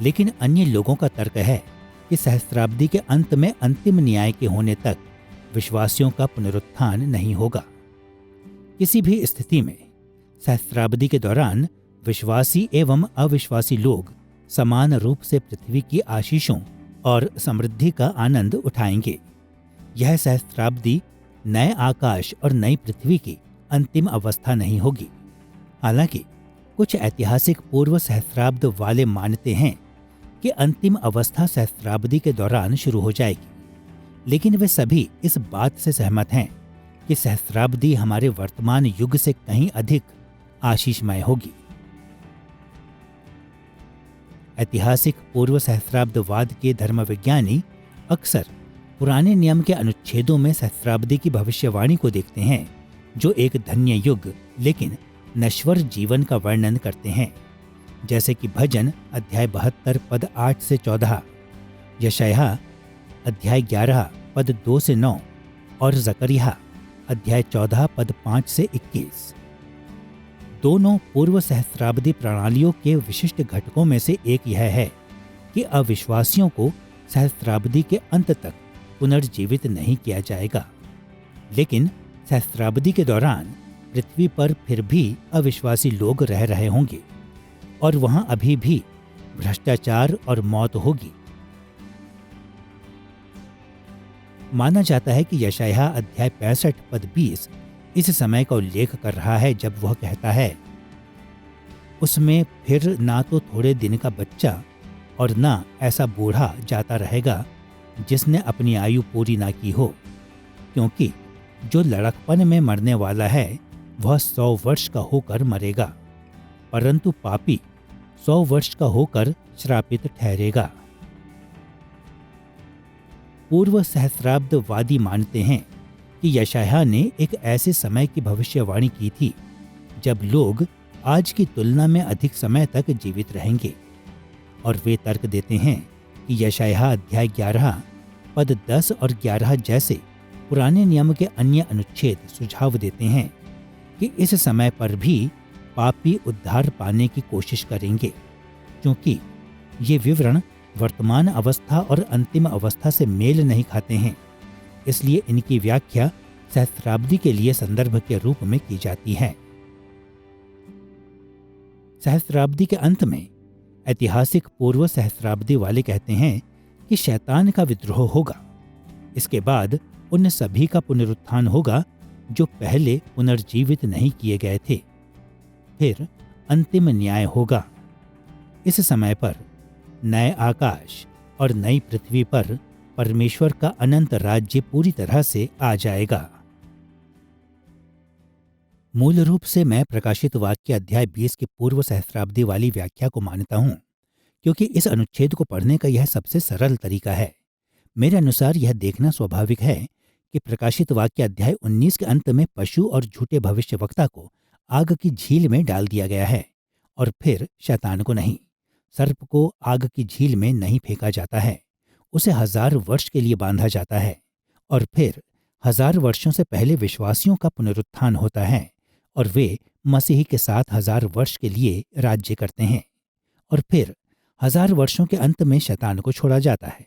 लेकिन अन्य लोगों का तर्क है कि सहस्राब्दी के अंत में अंतिम न्याय के होने तक विश्वासियों का पुनरुत्थान नहीं होगा। किसी भी स्थिति में सहस्राब्दी के दौरान विश्वासी एवं अविश्वासी लोग समान रूप से पृथ्वी की आशीषों और समृद्धि का आनंद उठाएंगे। यह सहस्राब्दी नए आकाश और नई पृथ्वी की अंतिम अवस्था नहीं होगी। हालांकि कुछ ऐतिहासिक पूर्व सहस्राब्द वाले मानते हैं कि अंतिम अवस्था सहस्राब्दी के दौरान शुरू हो जाएगी, लेकिन वे सभी इस बात से सहमत हैं कि सहस्राब्दी हमारे वर्तमान युग से कहीं अधिक आशीषमय होगी। ऐतिहासिक पूर्व सहस्राब्दवाद के धर्मविज्ञानी अक्सर पुराने नियम के अनुच्छेदों में सहस्राब्दी की भविष्यवाणी को देखते हैं, जो एक धन्य युग लेकिन नश्वर जीवन का वर्णन करते हैं, जैसे कि भजन अध्याय 72 पद 8 से 14, यशायाह अध्याय 11 पद 2 से 9 और जकरिया अध्याय 14 पद 5 से 21। दोनों पूर्व सहस्राब्दी प्रणालियों के विशिष्ट घटकों में से एक यह है कि अविश्वासियों को सहस्राब्दी के अंत तक पुनर्जीवित नहीं किया जाएगा, लेकिन सहस्राब्दी के दौरान पृथ्वी पर फिर भी अविश्वासी लोग रह रहे होंगे और वहां अभी भी भ्रष्टाचार और मौत होगी। माना जाता है कि यशायाह अध्याय 65 पद 20 इस समय का उल्लेख कर रहा है जब वह कहता है, उसमें फिर ना तो थोड़े दिन का बच्चा और ना ऐसा बूढ़ा जाता रहेगा जिसने अपनी आयु पूरी ना की हो, क्योंकि जो लड़कपन में मरने वाला है वह 100 वर्ष का होकर मरेगा, परंतु पापी 100 वर्ष का होकर श्रापित ठहरेगा। पूर्व सहस्राब्दवादी मानते हैं कि यशायाह ने एक ऐसे समय की भविष्यवाणी की थी जब लोग आज की तुलना में अधिक समय तक जीवित रहेंगे, और वे तर्क देते हैं कि यशायाह अध्याय 11 पद 10 और 11 जैसे पुराने नियम के अन्य अनुच्छेद सुझाव देते हैं कि इस समय पर भी पापी उद्धार पाने की कोशिश करेंगे, क्योंकि ये विवरण वर्तमान अवस्था और अंतिम अवस्था से मेल नहीं खाते हैं। इसलिए इनकी व्याख्या सहस्राब्दी के लिए संदर्भ के रूप में की जाती है। सहस्राब्दी के अंत में ऐतिहासिक पूर्व सहस्राब्दी वाले कहते हैं कि शैतान का विद्रोह होगा। इसके बाद उन सभी का पुनरुत्थान होगा जो पहले पुनर्जीवित नहीं किए गए थे। फिर अंतिम न्याय होगा। इस समय पर नए आकाश और नई पृथ्वी पर परमेश्वर का अनंत राज्य पूरी तरह से आ जाएगा। मूल रूप से मैं प्रकाशित वाक्य अध्याय 20 की पूर्व सहस्राब्दी वाली व्याख्या को मानता हूं, क्योंकि इस अनुच्छेद को पढ़ने का यह सबसे सरल तरीका है। मेरे अनुसार यह देखना स्वाभाविक है कि प्रकाशित वाक्य अध्याय 19 के अंत में पशु और झूठे भविष्यवक्ता को आग की झील में डाल दिया गया है, और फिर शैतान को नहीं। सर्प को आग की झील में नहीं फेंका जाता है, उसे 1000 वर्ष के लिए बांधा जाता है, और फिर 1000 वर्षों से पहले विश्वासियों का पुनरुत्थान होता है और वे मसीह के साथ 1000 वर्ष के लिए राज्य करते हैं, और फिर 1000 वर्षों के अंत में शैतान को छोड़ा जाता है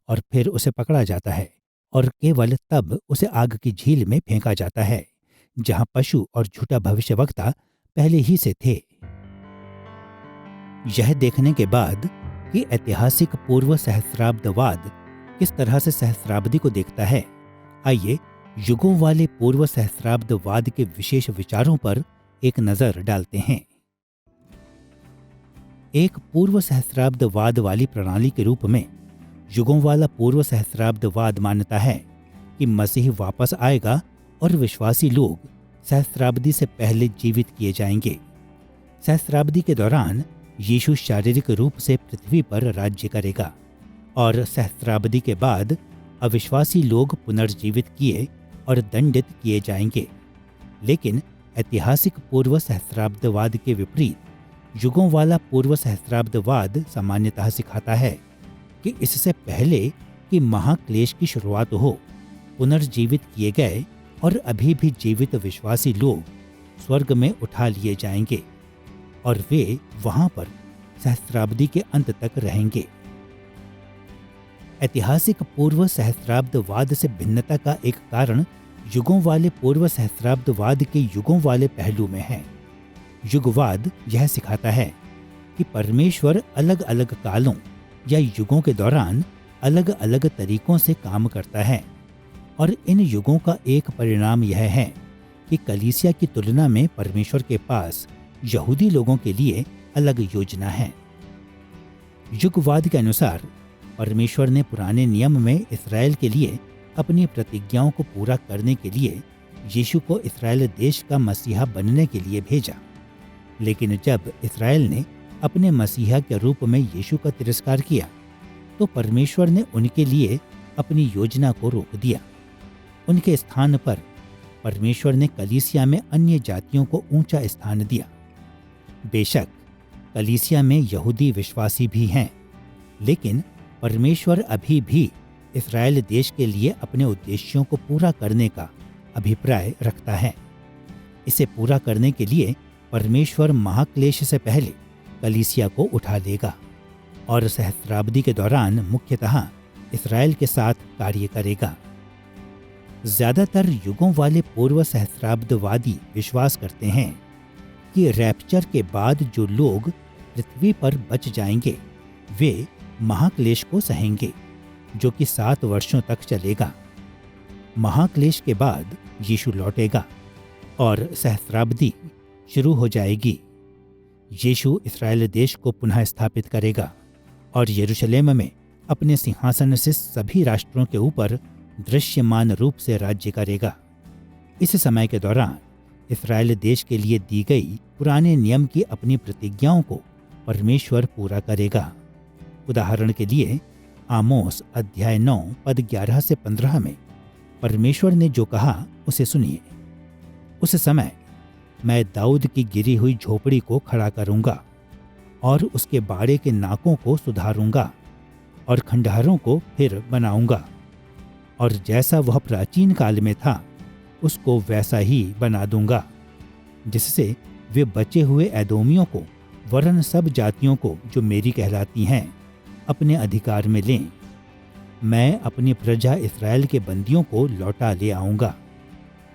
और फिर उसे पकड़ा जाता है और केवल तब उसे आग की झील में फेंका जाता है जहां पशु और झूठा भविष्यवक्ता पहले ही से थे। यह देखने के बाद कि ऐतिहासिक पूर्व सहस्राब्दवाद किस तरह से सहस्राब्दी को देखता है, आइए युगों वाले पूर्व सहस्राब्दवाद के विशेष विचारों पर एक नजर डालते हैं। एक पूर्व सहस्राब्दवाद वाली प्रणाली के रूप में युगों वाला पूर्व सहस्राब्दवाद मानता है कि मसीह वापस आएगा और विश्वासी लोग सहस्राब्दी से पहले जीवित किए जाएंगे। सहस्राब्दी के दौरान यीशु शारीरिक रूप से पृथ्वी पर राज्य करेगा और सहस्राब्दी के बाद अविश्वासी लोग पुनर्जीवित किए और दंडित किए जाएंगे। लेकिन ऐतिहासिक पूर्व सहस्राब्दवाद के विपरीत युगों वाला पूर्व सहस्राब्दवाद सामान्यतः सिखाता है कि इससे पहले कि महाक्लेश की शुरुआत हो, पुनर्जीवित किए गए और अभी भी जीवित विश्वासी लोग स्वर्ग में उठा लिए जाएंगे और वे वहां पर सहस्राब्दी के अंत तक रहेंगे। ऐतिहासिक पूर्व सहस्राब्दवाद से भिन्नता का एक कारण युगों वाले पूर्व सहस्राब्दवाद के युगों वाले पहलू में है। युगवाद यह सिखाता है कि परमेश्वर अलग अलग कालों या युगों के दौरान अलग अलग तरीकों से काम करता है और इन युगों का एक परिणाम यह है कि कलीसिया की तुलना में परमेश्वर के पास यहूदी लोगों के लिए अलग योजना है। युगवाद के अनुसार परमेश्वर ने पुराने नियम में इस्राएल के लिए अपनी प्रतिज्ञाओं को पूरा करने के लिए यीशु को इस्राएल देश का मसीहा बनने के लिए भेजा। लेकिन जब इस्राएल ने अपने मसीहा के रूप में यीशु का तिरस्कार किया तो परमेश्वर ने उनके लिए अपनी योजना को रोक दिया। उनके स्थान पर परमेश्वर ने कलीसिया में अन्य जातियों को ऊंचा स्थान दिया। बेशक कलीसिया में यहूदी विश्वासी भी हैं, लेकिन परमेश्वर अभी भी इस्राएल देश के लिए अपने उद्देश्यों को पूरा करने का अभिप्राय रखता है। इसे पूरा करने के लिए परमेश्वर महाक्लेश से पहले कलीसिया को उठा लेगा और सहस्राब्दी के दौरान मुख्यतः इस्राएल के साथ कार्य करेगा। ज्यादातर युगों वाले पूर्व सहस्राब्दवादी विश्वास करते हैं कि रैप्चर के बाद जो लोग पृथ्वी पर बच जाएंगे वे महाक्लेश को सहेंगे, जो कि 7 वर्षों तक चलेगा। महाक्लेश के बाद यीशु लौटेगा और सहस्राब्दी शुरू हो जाएगी। यीशु इस्राएल देश को पुनः स्थापित करेगा और यरूशलेम में अपने सिंहासन से सभी राष्ट्रों के ऊपर दृश्यमान रूप से राज्य करेगा। इस समय के दौरान इस्राएल देश के लिए दी गई पुराने नियम की अपनी प्रतिज्ञाओं को परमेश्वर पूरा करेगा। उदाहरण के लिए आमोस अध्याय 9 पद 11 से 15 में परमेश्वर ने जो कहा उसे सुनिए। उस समय मैं दाऊद की गिरी हुई झोपड़ी को खड़ा करूंगा और उसके बाड़े के नाकों को सुधारूंगा और खंडहरों को फिर बनाऊंगा और जैसा वह प्राचीन काल में था उसको वैसा ही बना दूंगा, जिससे वे बचे हुए एदोमियों को वरन सब जातियों को जो मेरी कहलाती हैं अपने अधिकार में लें। मैं अपनी प्रजा इस्राएल के बंदियों को लौटा ले आऊंगा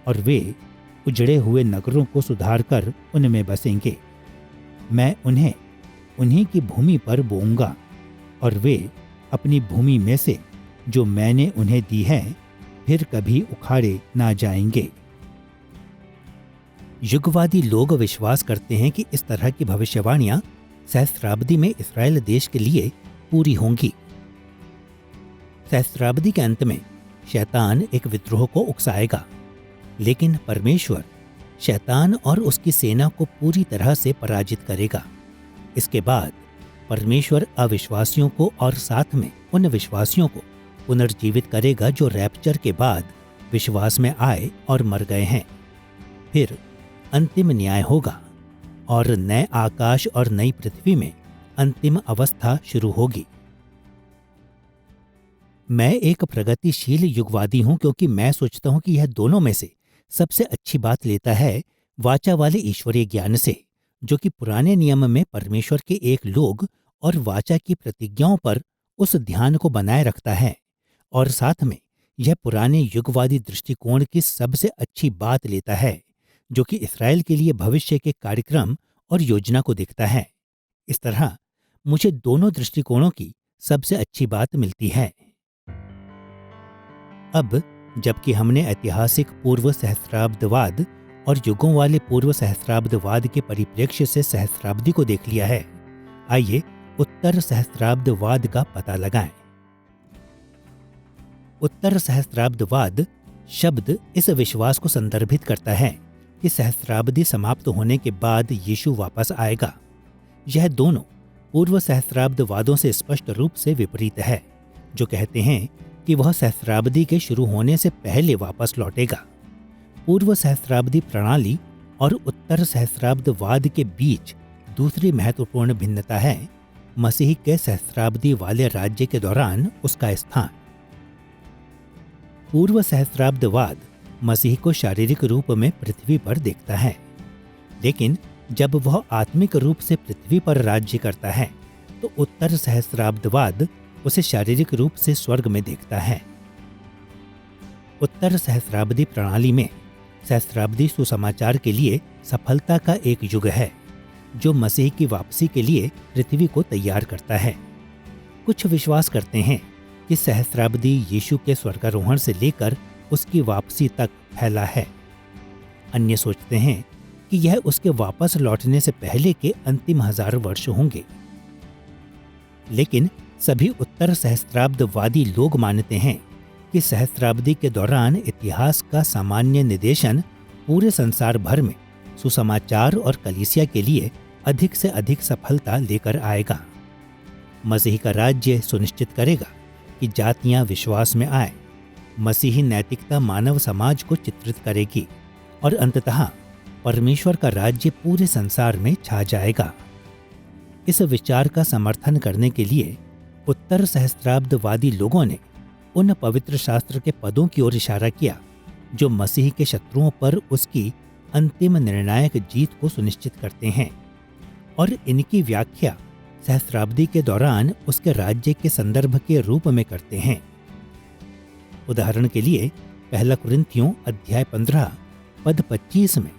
और वे उजड़े हुए नगरों को सुधार कर उनमें बसेंगे। मैं उन्हें उन्हीं की भूमि पर बोऊंगा और वे अपनी भूमि में से जो मैंने उन्हें दी है फिर कभी उखाड़े ना जाएंगे। युगवादी लोग विश्वास करते हैं कि इस तरह की भविष्यवाणियां सहस्राब्दी में इस्राएल देश के लिए पूरी होंगी। सहस्राब्दी के अंत में शैतान एक विद्रोह को उकसाएगा, लेकिन परमेश्वर शैतान और उसकी सेना को पूरी तरह से पराजित करेगा। इसके बाद परमेश्वर अविश्वासियों को और साथ में उन विश्वासियों को पुनर्जीवित करेगा जो रैप्चर के बाद विश्वास में आए और मर गए हैं। फिर अंतिम न्याय होगा और नए आकाश और नई पृथ्वी में अंतिम अवस्था शुरू होगी। मैं एक प्रगतिशील युगवादी हूं क्योंकि मैं सोचता हूं कि यह दोनों में से सबसे अच्छी बात लेता है वाचा वाले ईश्वरीय ज्ञान से, जो कि पुराने नियम में परमेश्वर के एक लोग और वाचा की प्रतिज्ञाओं पर उस ध्यान को बनाए रखता है, और साथ में यह पुराने युगवादी दृष्टिकोण की सबसे अच्छी बात लेता है जो कि इस्राएल के लिए भविष्य के कार्यक्रम और योजना को दिखता है। इस तरह मुझे दोनों दृष्टिकोणों की सबसे अच्छी बात मिलती है। अब जबकि हमने ऐतिहासिक पूर्व सहस्राब्दवाद और युगों वाले पूर्व सहस्राब्दवाद के परिप्रेक्ष्य से सहस्राब्दी को देख लिया है, आइए उत्तर सहस्त्राब्दवाद का पता लगाएं। उत्तर सहस्त्राब्दवाद शब्द इस विश्वास को संदर्भित करता है कि सहस्त्राब्दी समाप्त होने के बाद यीशु वापस आएगा। यह दोनों पूर्व सहस्त्राब्दवादों से स्पष्ट रूप से विपरीत है, जो कहते हैं कि वह सहस्त्राब्दी के शुरू होने से पहले वापस लौटेगा। पूर्व सहस्त्राब्दी प्रणाली और उत्तर सहस्त्राब्दवाद के बीच दूसरी महत्वपूर्ण भिन्नता है मसीह के सहस्त्राब्दी वाले राज्य के दौरान उसका स्थान। पूर्व सहस्त्राब्दवाद मसीह को शारीरिक रूप में पृथ्वी पर देखता है, लेकिन जब वह आत्मिक रूप से पृथ्वी पर राज्य करता है तो उत्तर सहस्त्राब्दवाद उसे शारीरिक रूप से स्वर्ग में देखता है। उत्तर सहस्त्राब्दी प्रणाली में सहस्त्राब्दी सुसमाचार के लिए सफलता का एक युग है, जो मसीह की वापसी के लिए पृथ्वी को तैयार करता है। कुछ विश्वास करते हैं कि सहस्त्राब्दी यीशु के स्वर्गारोहण से लेकर उसकी वापसी तक फैला है। अन्य सोचते हैं कि यह उसके वापस लौटने से पहले के अंतिम 1000 वर्ष होंगे। लेकिन सभी उत्तर सहस्त्राब्दवादी लोग मानते हैं कि सहस्त्राब्दी के दौरान इतिहास का सामान्य निर्देशन पूरे संसार भर में सुसमाचार और कलीसिया के लिए अधिक से अधिक सफलता लेकर आएगा। मसीह का राज्य सुनिश्चित करेगा कि जातियां विश्वास में आए, मसीही नैतिकता मानव समाज को चित्रित करेगी और अंततः परमेश्वर का राज्य पूरे संसार में छा जाएगा। इस विचार का समर्थन करने के लिए उत्तर सहस्त्राब्दवादी लोगों ने उन पवित्र शास्त्र के पदों की ओर इशारा किया जो मसीह के शत्रुओं पर उसकी अंतिम निर्णायक जीत को सुनिश्चित करते हैं, और इनकी व्याख्या सहस्त्राब्दी के दौरान उसके राज्य के संदर्भ के रूप में करते हैं। उदाहरण के लिए पहला कुरिन्थियों अध्याय 15 पद 25 में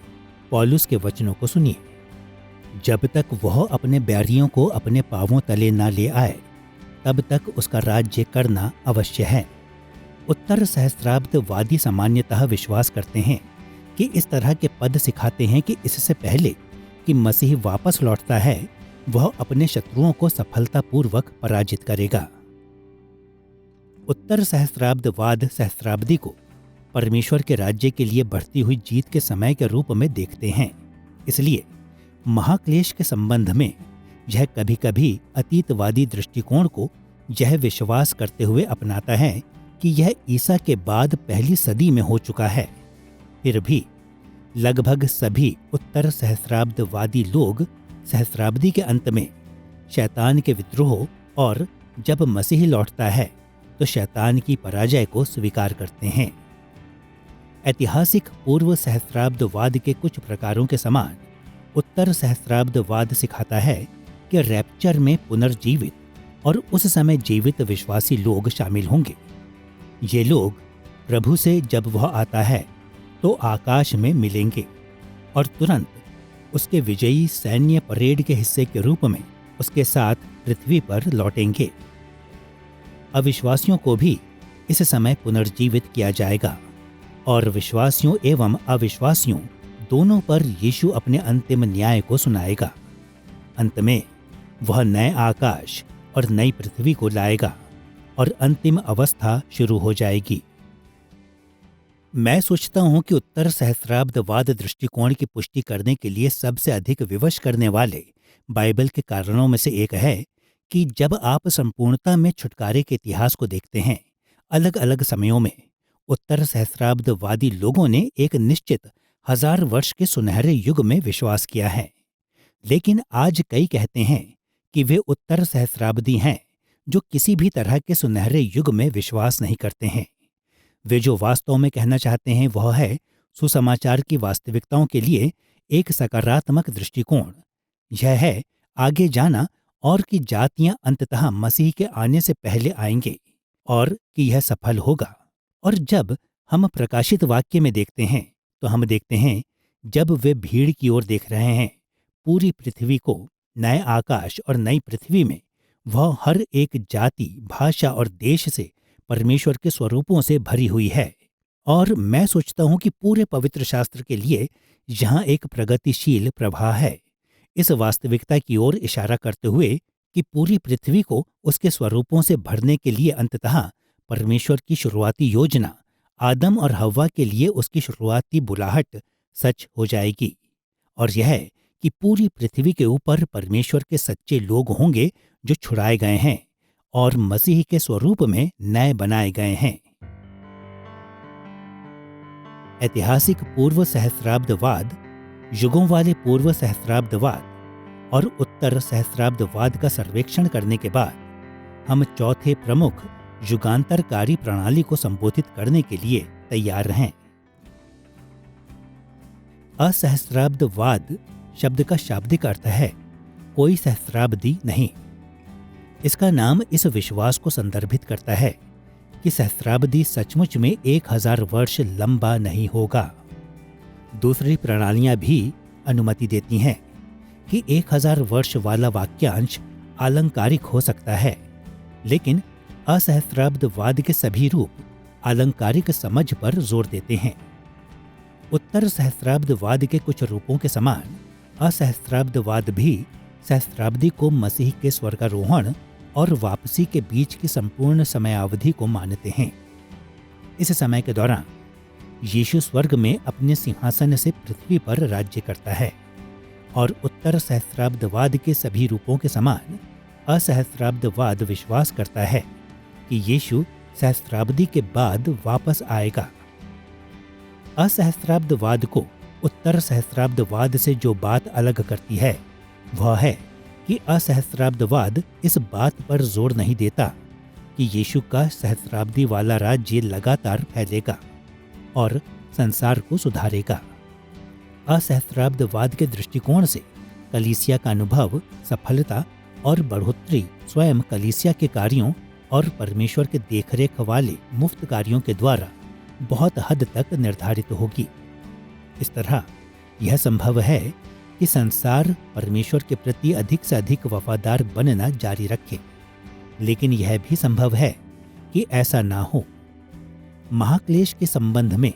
पौलुस के वचनों को सुनिए। जब तक वह अपने बैरियों को अपने पांवों तले न ले आए, तब तक उसका राज्य करना अवश्य है। उत्तर सहस्त्राब्दवादी सामान्यतः विश्वास करते हैं कि इस तरह के पद सिखाते हैं कि इससे पहले कि मसीह वापस लौटता है, वह अपने शत्रुओं को सफलतापूर्वक पराजित करेगा। उत्तर सहस्त्राब्दवाद सहस्त्राब्दी को परमेश्वर के राज्य के लिए बढ़ती हुई जीत के समय के रूप में देखते हैं। इसलिए महाक्लेश के संबंध में यह कभी कभी अतीतवादी दृष्टिकोण को यह विश्वास करते हुए अपनाता है कि यह ईसा के बाद पहली सदी में हो चुका है। फिर भी लगभग सभी उत्तर सहस्त्राब्दवादी लोग सहस्त्राब्दी के अंत में शैतान के विद्रोह और जब मसीह लौटता है तो शैतान की पराजय को स्वीकार करते हैं। ऐतिहासिक पूर्व सहस्त्राब्दवाद के कुछ प्रकारों के समान उत्तर सहस्त्राब्दवाद सिखाता है कि रैप्चर में पुनर्जीवित और उस समय जीवित विश्वासी लोग शामिल होंगे। ये लोग प्रभु से जब वह आता है तो आकाश में मिलेंगे और तुरंत उसके विजयी सैन्य परेड के हिस्से के रूप में उसके साथ पृथ्वी पर लौटेंगे। अविश्वासियों को भी इस समय पुनर्जीवित किया जाएगा और विश्वासियों एवं अविश्वासियों दोनों पर यीशु अपने अंतिम न्याय को सुनाएगा। अंत में वह नए आकाश और नई पृथ्वी को लाएगा और अंतिम अवस्था शुरू हो जाएगी। मैं सोचता हूं कि उत्तर सहस्त्राब्दवाद दृष्टिकोण की पुष्टि करने के लिए सबसे अधिक विवश करने वाले बाइबल के कारणों में से एक है कि जब आप संपूर्णता में छुटकारे के इतिहास को देखते हैं, अलग अलग समयों में उत्तर सहस्त्राब्दवादी लोगों ने एक निश्चित 1000 वर्ष के सुनहरे युग में विश्वास किया है। लेकिन आज कई कहते हैं कि वे उत्तर सहस्त्राब्दी हैं जो किसी भी तरह के सुनहरे युग में विश्वास नहीं करते हैं। वे जो वास्तव में कहना चाहते हैं वह है सुसमाचार की वास्तविकताओं के लिए एक सकारात्मक दृष्टिकोण। यह है आगे जाना और कि जातियां अंततः मसीह के आने से पहले आएंगे और कि यह सफल होगा। और जब हम प्रकाशित वाक्य में देखते हैं तो हम देखते हैं जब वे भीड़ की ओर देख रहे हैं, पूरी पृथ्वी को नए आकाश और नई पृथ्वी में वह हर एक जाति, भाषा और देश से परमेश्वर के स्वरूपों से भरी हुई है। और मैं सोचता हूं कि पूरे पवित्र शास्त्र के लिए यहाँ एक प्रगतिशील प्रवाह है। इस वास्तविकता की ओर इशारा करते हुए कि पूरी पृथ्वी को उसके स्वरूपों से भरने के लिए अंततः परमेश्वर की शुरुआती योजना आदम और हव्वा के लिए उसकी शुरुआती बुलाहट सच हो जाएगी, और यह कि पूरी पृथ्वी के ऊपर परमेश्वर के सच्चे लोग होंगे जो छुड़ाए गए हैं और मसीह के स्वरूप में नए बनाए गए हैं। ऐतिहासिक पूर्व सहस्राब्दवाद, युगों वाले पूर्व सहस्राब्दवाद और उत्तर सहस्राब्दवाद का सर्वेक्षण करने के बाद हम चौथे प्रमुख युगांतरकारी प्रणाली को संबोधित करने के लिए तैयार हैं। असहस्राब्दवाद शब्द का शाब्दिक अर्थ है कोई सहस्राब्दी नहीं। इसका नाम इस विश्वास को संदर्भित करता है कि सहस्राब्दी सचमुच में 1000 वर्ष लंबा नहीं होगा। दूसरी प्रणालियां भी अनुमति देती हैं कि 1000 वर्ष वाला वाक्यांश आलंकारिक हो सकता है, लेकिन असहस्राब्दवाद के सभी रूप आलंकारिक समझ पर जोर देते हैं। उत्तर सहस्राब्दवाद के कुछ रूपों के समान असहस्राब्दवाद भी सहस्राब्दी को मसीह के स्वर्गारोहण और वापसी के बीच की संपूर्ण समयावधि को मानते हैं। इस समय के दौरान यीशु स्वर्ग में अपने सिंहासन से पृथ्वी पर राज्य करता है, और उत्तर सहस्राब्दवाद के सभी रूपों के समान असहस्राब्दवाद विश्वास करता है कि यीशु सहस्राब्दी के बाद वापस आएगा। असहस्राब्दवाद को उत्तर सहस्राब्दवाद से जो बात अलग करती है वह है कि असहस्राब्दवाद इस बात पर जोर नहीं देता कि यीशु का सहस्राब्दी वाला राज्य लगातार फैलेगा और संसार को सुधारेगा। असहस्राब्दवाद के दृष्टिकोण से कलीसिया का अनुभव, सफलता और बढ़ोतरी स्वयं कलीसिया के कार्यों और परमेश्वर के देखरेख वाले मुफ्त कार्यों के द्वारा बहुत हद तक निर्धारित होगी। इस तरह यह संभव है कि संसार परमेश्वर के प्रति अधिक से अधिक वफादार बनना जारी रखे, लेकिन यह भी संभव है कि ऐसा ना हो। महाक्लेश के संबंध में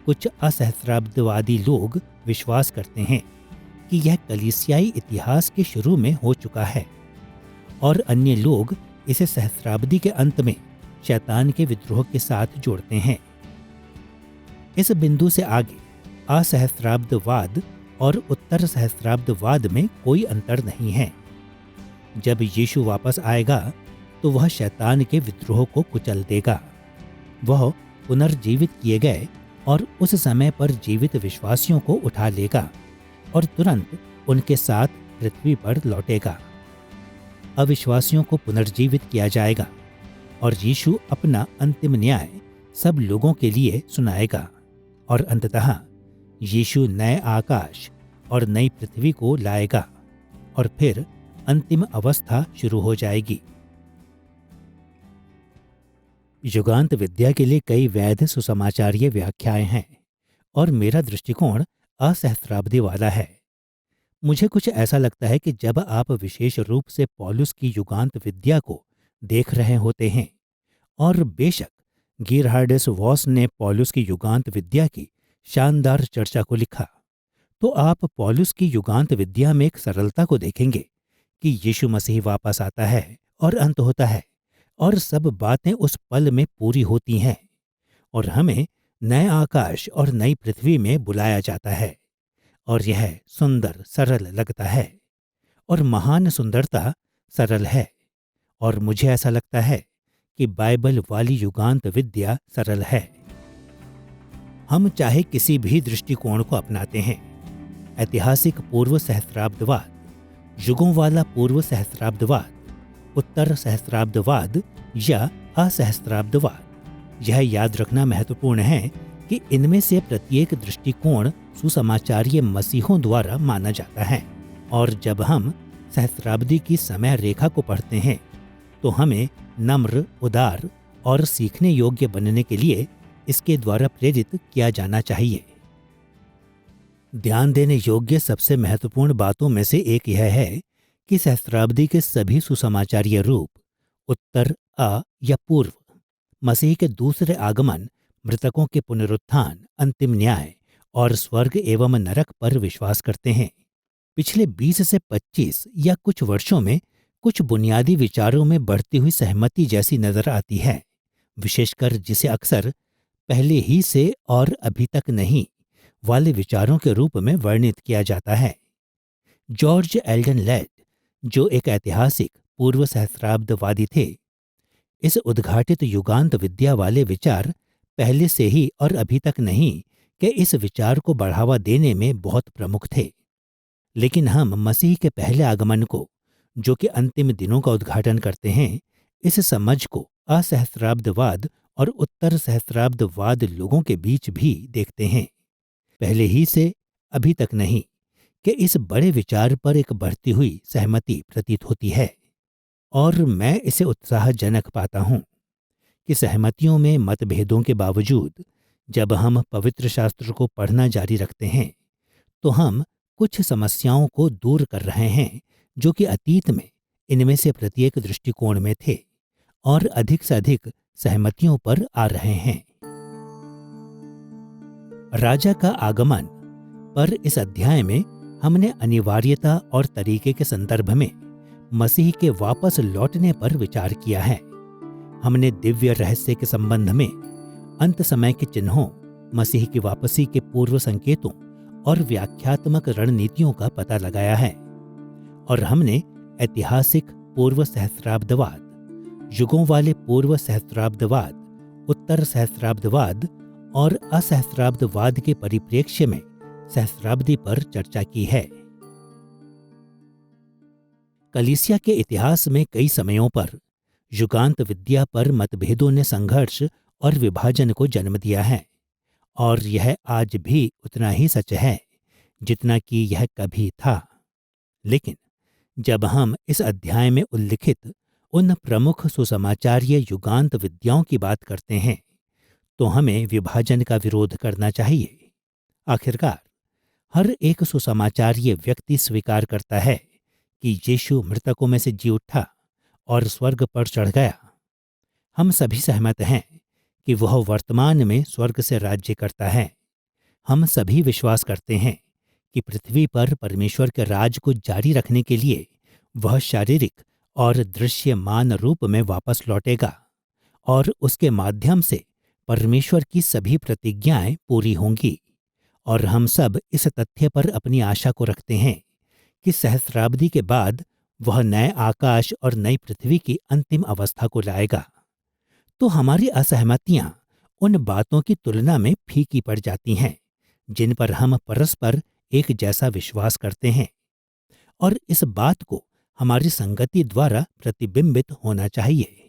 कुछ असहस्राब्दवादी लोग विश्वास करते हैं कि यह कलीसियाई इतिहास के शुरू में हो चुका है, और अन्य लोग इसे सहस्राब्दी के अंत में शैतान के विद्रोह के साथ जोड़ते हैं। इस बिंदु से आगे असहस्राब्दवाद और उत्तर सहस्राब्दवाद में कोई अंतर नहीं है। जब यीशु वापस आएगा तो वह शैतान के विद्रोह को कुचल देगा। वह पुनर्जीवित किए गए और उस समय पर जीवित विश्वासियों को उठा लेगा और तुरंत उनके साथ पृथ्वी पर लौटेगा। अविश्वासियों को पुनर्जीवित किया जाएगा और यीशु अपना अंतिम न्याय सब लोगों के लिए सुनाएगा, और अंततः यीशु नए आकाश और नई पृथ्वी को लाएगा और फिर अंतिम अवस्था शुरू हो जाएगी। युगांत विद्या के लिए कई वैध सुसमाचारीय व्याख्याएं हैं और मेरा दृष्टिकोण असहस्राब्दी वाला है। मुझे कुछ ऐसा लगता है कि जब आप विशेष रूप से पौलुस की युगांत विद्या को देख रहे होते हैं, और बेशक गिरहार्डिस वॉस ने पौलुस की युगांत विद्या की शानदार चर्चा को लिखा, तो आप पौलुस की युगांत विद्या में एक सरलता को देखेंगे कि यीशु मसीह वापस आता है और अंत होता है और सब बातें उस पल में पूरी होती हैं और हमें नए आकाश और नई पृथ्वी में बुलाया जाता है, और यह सुंदर सरल लगता है और महान सुंदरता सरल है। और मुझे ऐसा लगता है कि बाइबल वाली युगांत विद्या सरल है। हम चाहे किसी भी दृष्टिकोण को अपनाते हैं, ऐतिहासिक पूर्व सहस्राब्दवाद, युगों वाला पूर्व सहस्राब्दवाद, उत्तर सहस्राब्दवाद या असहस्राब्दवाद, यह याद रखना महत्वपूर्ण है कि इनमें से प्रत्येक दृष्टिकोण सुसमाचारीय मसीहों द्वारा माना जाता है, और जब हम सहस्राब्दी की समय रेखा को पढ़ते हैं तो हमें नम्र, उदार और सीखने योग्य बनने के लिए इसके द्वारा प्रेरित किया जाना चाहिए। ध्यान देने योग्य सबसे महत्वपूर्ण बातों में से एक यह है कि सहस्राब्दी के सभी सुसमाचारीय रूप, उत्तर, या पूर्व, मसीह के दूसरे आगमन, मृतकों के पुनरुत्थान, अंतिम न्याय और स्वर्ग एवं नरक पर विश्वास करते हैं। पिछले 20 से 25 या कुछ वर्षों में कुछ बुनियादी विचारों में बढ़ती हुई सहमति जैसी नजर आती है, विशेषकर जिसे अक्सर पहले ही से और अभी तक नहीं वाले विचारों के रूप में वर्णित किया जाता है। जॉर्ज एल्डन लेड, जो एक ऐतिहासिक पूर्व सहस्राब्दवादी थे, इस उद्घाटित युगांत विद्या वाले विचार पहले से ही और अभी तक नहीं के इस विचार को बढ़ावा देने में बहुत प्रमुख थे। लेकिन हम मसीह के पहले आगमन को, जो कि अंतिम दिनों का उद्घाटन करते हैं, इस समझ को असहस्राब्दवाद और उत्तर सहस्राब्दवाद लोगों के बीच भी देखते हैं। पहले ही से अभी तक नहीं कि इस बड़े विचार पर एक बढ़ती हुई सहमति प्रतीत होती है, और मैं इसे उत्साहजनक पाता हूं कि सहमतियों में मतभेदों के बावजूद जब हम पवित्र शास्त्र को पढ़ना जारी रखते हैं तो हम कुछ समस्याओं को दूर कर रहे हैं जो कि अतीत में इनमें से प्रत्येक दृष्टिकोण में थे और अधिक से अधिक सहमतियों पर आ रहे हैं। राजा का आगमन पर इस अध्याय में हमने अनिवार्यता और तरीके के संदर्भ में मसीह के वापस लौटने पर विचार किया है। हमने दिव्य रहस्य के संबंध में अंत समय के चिन्हों, मसीह की वापसी के पूर्व संकेतों और व्याख्यात्मक रणनीतियों का पता लगाया है, और हमने ऐतिहासिक पूर्व सहस्राब्दवाद, युगों वाले पूर्व सहस्राब्दवाद, उत्तर सहस्राब्दवाद और असहस्राब्दवाद के परिप्रेक्ष्य में सहस्राब्दी पर चर्चा की है। कलीसिया के इतिहास में कई समयों पर युगांत विद्या पर मतभेदों ने संघर्ष और विभाजन को जन्म दिया है, और यह आज भी उतना ही सच है जितना कि यह कभी था। लेकिन जब हम इस अध्याय में उल्लिखित उन प्रमुख सुसमाचारीय युगांत विद्याओं की बात करते हैं तो हमें विभाजन का विरोध करना चाहिए। आखिरकार हर एक सुसमाचारीय व्यक्ति स्वीकार करता है कि यीशु मृतकों में से जी उठा और स्वर्ग पर चढ़ गया। हम सभी सहमत हैं कि वह वर्तमान में स्वर्ग से राज्य करता है। हम सभी विश्वास करते हैं कि पृथ्वी पर परमेश्वर के राज को जारी रखने के लिए वह शारीरिक और दृश्यमान रूप में वापस लौटेगा, और उसके माध्यम से परमेश्वर की सभी प्रतिज्ञाएं पूरी होंगी। और हम सब इस तथ्य पर अपनी आशा को रखते हैं कि सहस्राब्दी के बाद वह नए आकाश और नई पृथ्वी की अंतिम अवस्था को लाएगा। तो हमारी असहमतियां उन बातों की तुलना में फीकी पड़ जाती हैं जिन पर हम परस्पर एक जैसा विश्वास करते हैं, और इस बात को हमारी संगति द्वारा प्रतिबिंबित होना चाहिए।